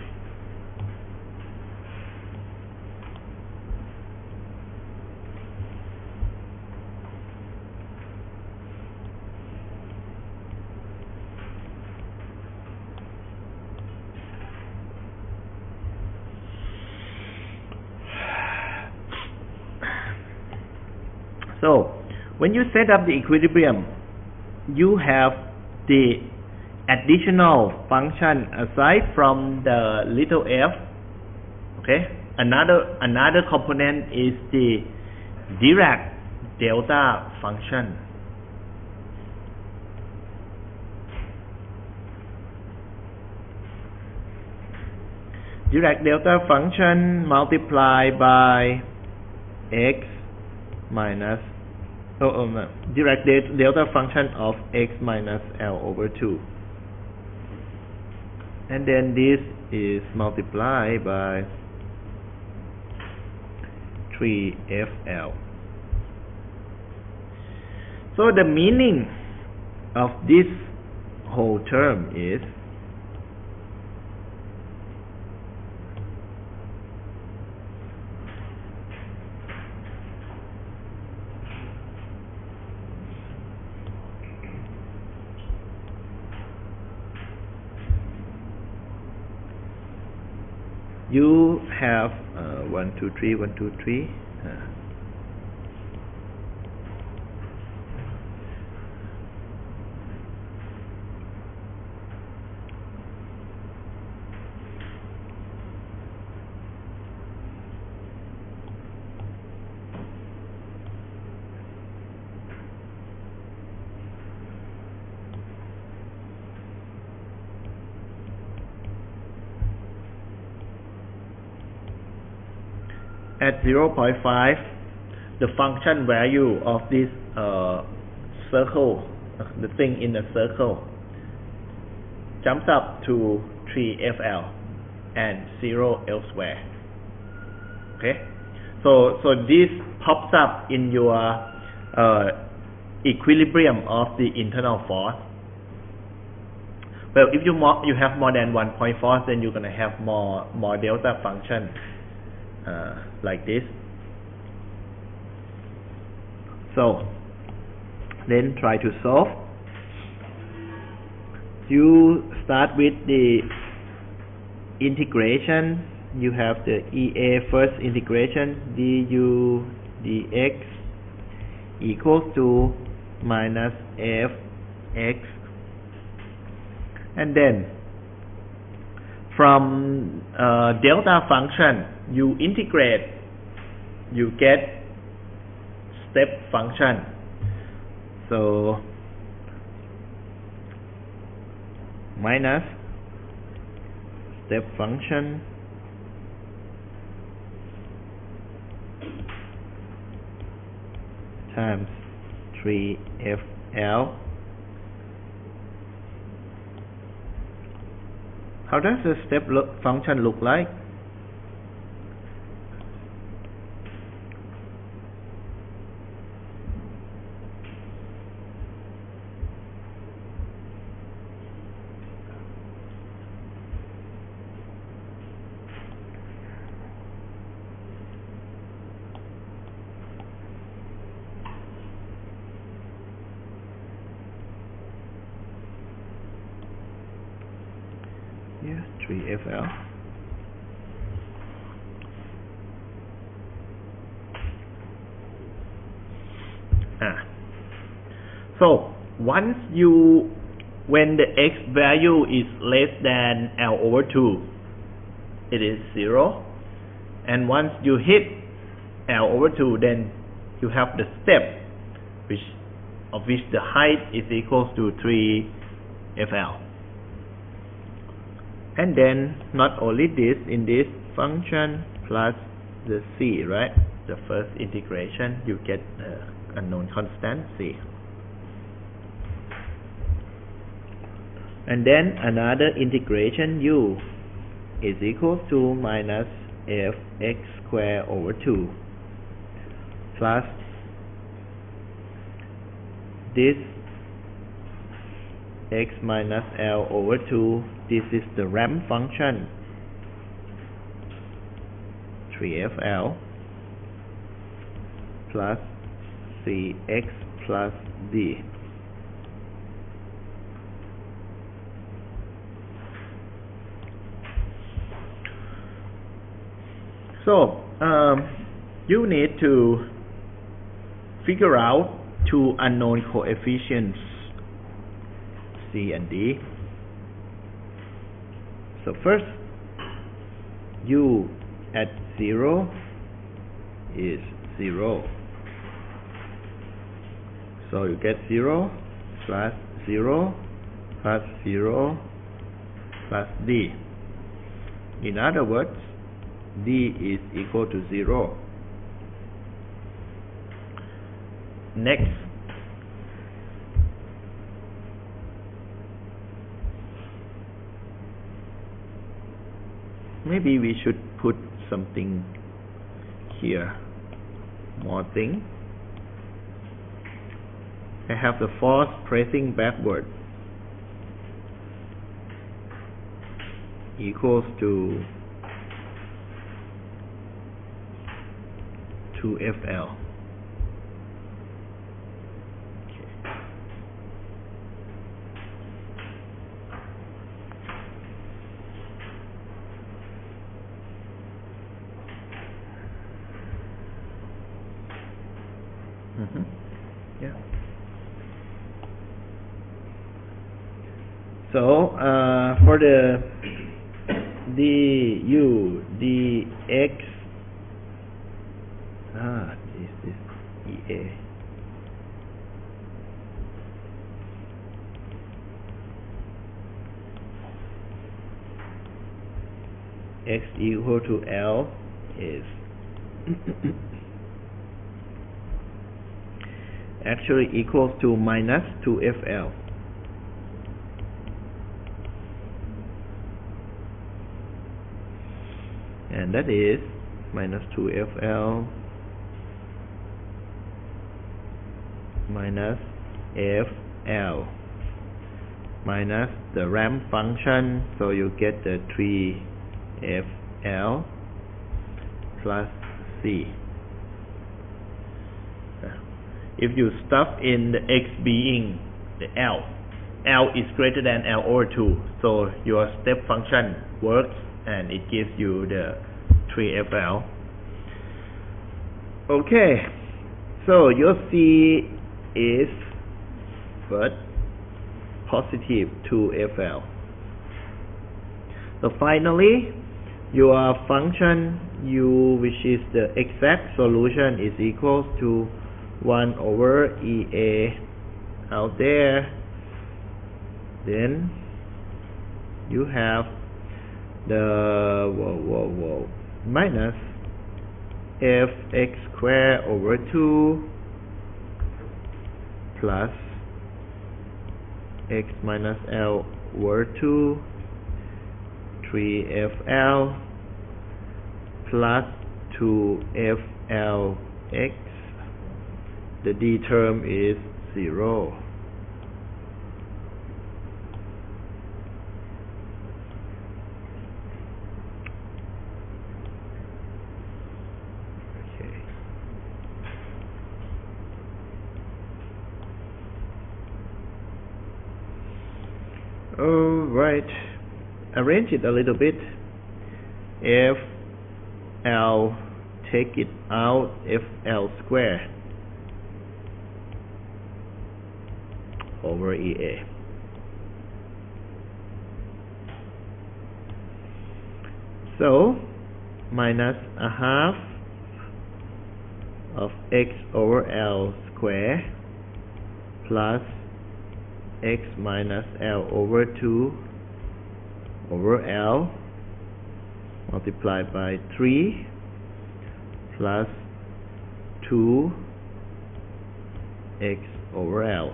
So, when you set up the equilibrium, you have the additional function aside from the little f. Okay, another component is the Dirac delta function. Dirac delta function multiplied by x minus Dirac delta function of x minus L over 2, and then this is multiplied by 3fl. So the meaning of this whole term is you have 1, 2, 3, 1, 2, 3. At 0.5, the function value of this circle, the thing in the circle, jumps up to 3fl and 0 elsewhere. Okay, so this pops up in your equilibrium of the internal force. Well, if you have more than one point force, then you're gonna have more delta function like this. So then try to solve. You start with the integration. You have the EA first integration, du dx equals to minus fx, and then from delta function you integrate, you get step function. So minus step function times 3fl. How does the step function look like? Yeah, 3fl. So once when the x value is less than L over 2, it is 0, and once you hit L over 2, then you have the step of which the height is equals to 3fl. And then not only this, in this function plus the c, right? The first integration, you get the unknown constant c. And then another integration u is equal to minus fx squared over 2 plus this x minus L over 2, this is the ramp function 3fl plus cx plus d. So you need to figure out two unknown coefficients, C and D. So first, u at 0 is 0. So you get 0 plus 0 plus 0 plus D. In other words, D is equal to 0. Next, maybe we should put something here, more thing. I have the force pressing backward equals to 2fl. Yeah. So for the du dx, this is EA. X equal to L is actually equals to minus 2fl. And that is minus 2fl minus fl minus the ramp function, so you get the 3fl plus c. if you stuff in the x being the L is greater than L over 2, so your step function works and it gives you the 3FL. Okay, so your C is first positive 2FL. So finally, your function U, which is the exact solution, is equal to 1 over EA out there. Then you have the minus fx squared over 2 plus x minus L over 2 3FL plus 2FLX. The D term is 0. Okay. All right. Arrange it a little bit. If L, take it out, FL squared over EA. So minus a half of x over L squared plus x minus L over 2 over L multiplied by 3 plus 2x over L.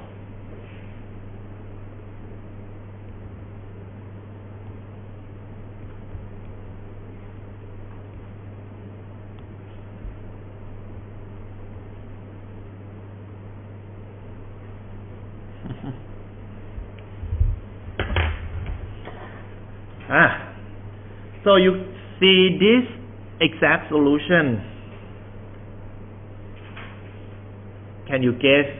So you see this exact solution. Can you guess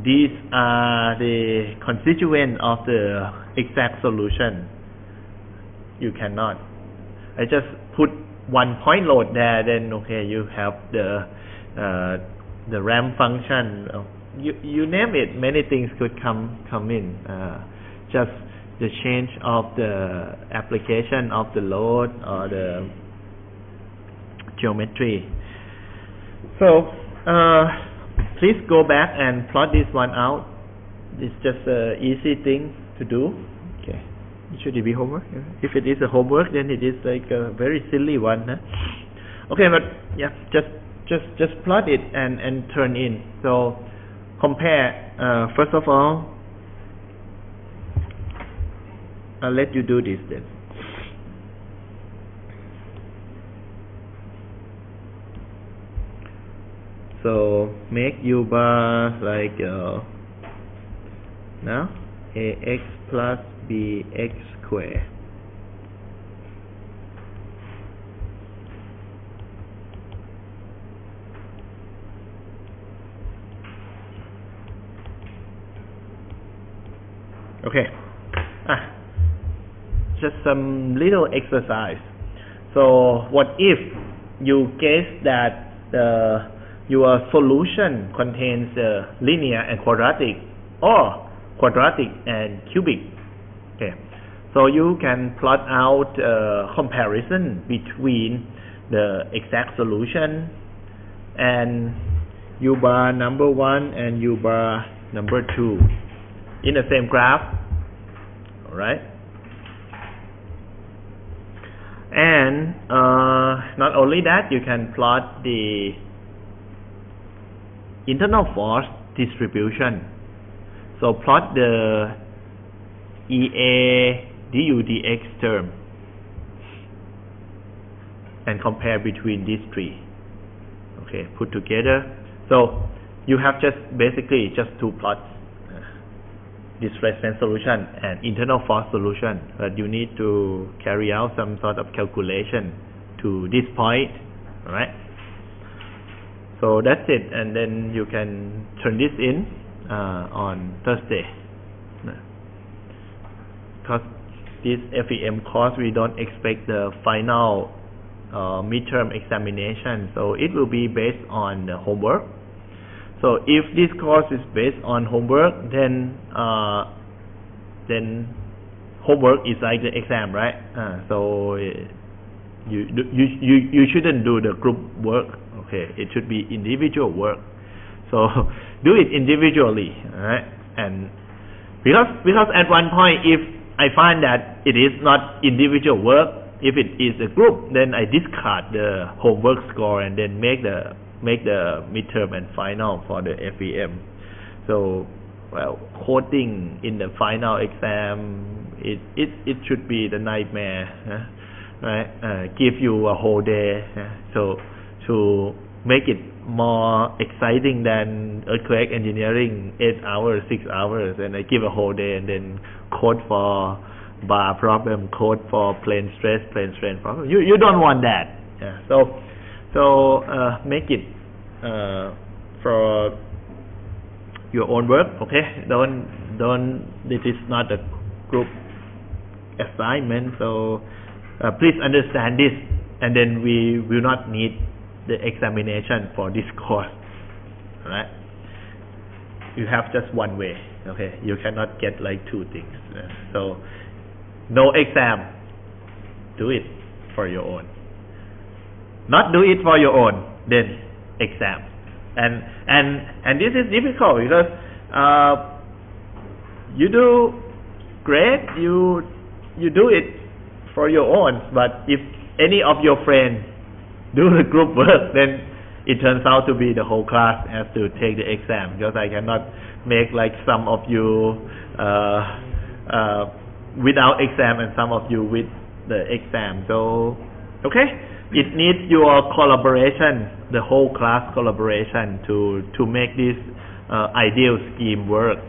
these are the constituents of the exact solution? You cannot. I just put one point load there, then okay, you have the ramp function. You name it, many things could come in. Just the change of the application of the load or the geometry. So please go back and plot this one out. It's just an easy thing to do. Okay, should it be homework? If it is a homework, then it is like a very silly one. Huh? Okay, but yeah, just plot it and turn in. So compare. First of all, I'll let you do this then. So make U bar like now AX plus BX squared. Okay. Just some little exercise. So what if you guess that your solution contains linear and quadratic, or quadratic and cubic? Okay, so you can plot out a comparison between the exact solution and U bar number 1 and U bar number 2 in the same graph. Alright, and not only that, you can plot the internal force distribution. So plot the EA du dx term and compare between these three. Okay, put together. So you have basically just two plots, displacement solution and internal force solution, but you need to carry out some sort of calculation to this point. Alright, So that's it, and then you can turn this in on Thursday. Because this FEM course, we don't expect the final midterm examination, so it will be based on the homework. So if this course is based on homework, then homework is like the exam, right? So you shouldn't do the group work. Okay, it should be individual work. So do it individually, right? And because at one point, if I find that it is not individual work, if it is a group, then I discard the homework score and then make the midterm and final for the FEM. So, well, coding in the final exam, it should be the nightmare, right? Give you a whole day, so to make it more exciting than earthquake engineering, 8 hours, 6 hours, and I give a whole day and then code for bar problem, code for plane stress, plane strain problem. You don't want that. So make it for your own work. Okay, don't. This is not a group assignment. So please understand this, and then we will not need the examination for this course. Alright, you have just one way. Okay, you cannot get like two things. So no exam, do it for your own. Not do it for your own, then exam. And this is difficult because you do great, you do it for your own, but if any of your friends do the group work, then it turns out to be the whole class has to take the exam, because I cannot make like some of you without exam and some of you with the exam. So okay, it needs your collaboration, the whole class collaboration to make this ideal scheme work.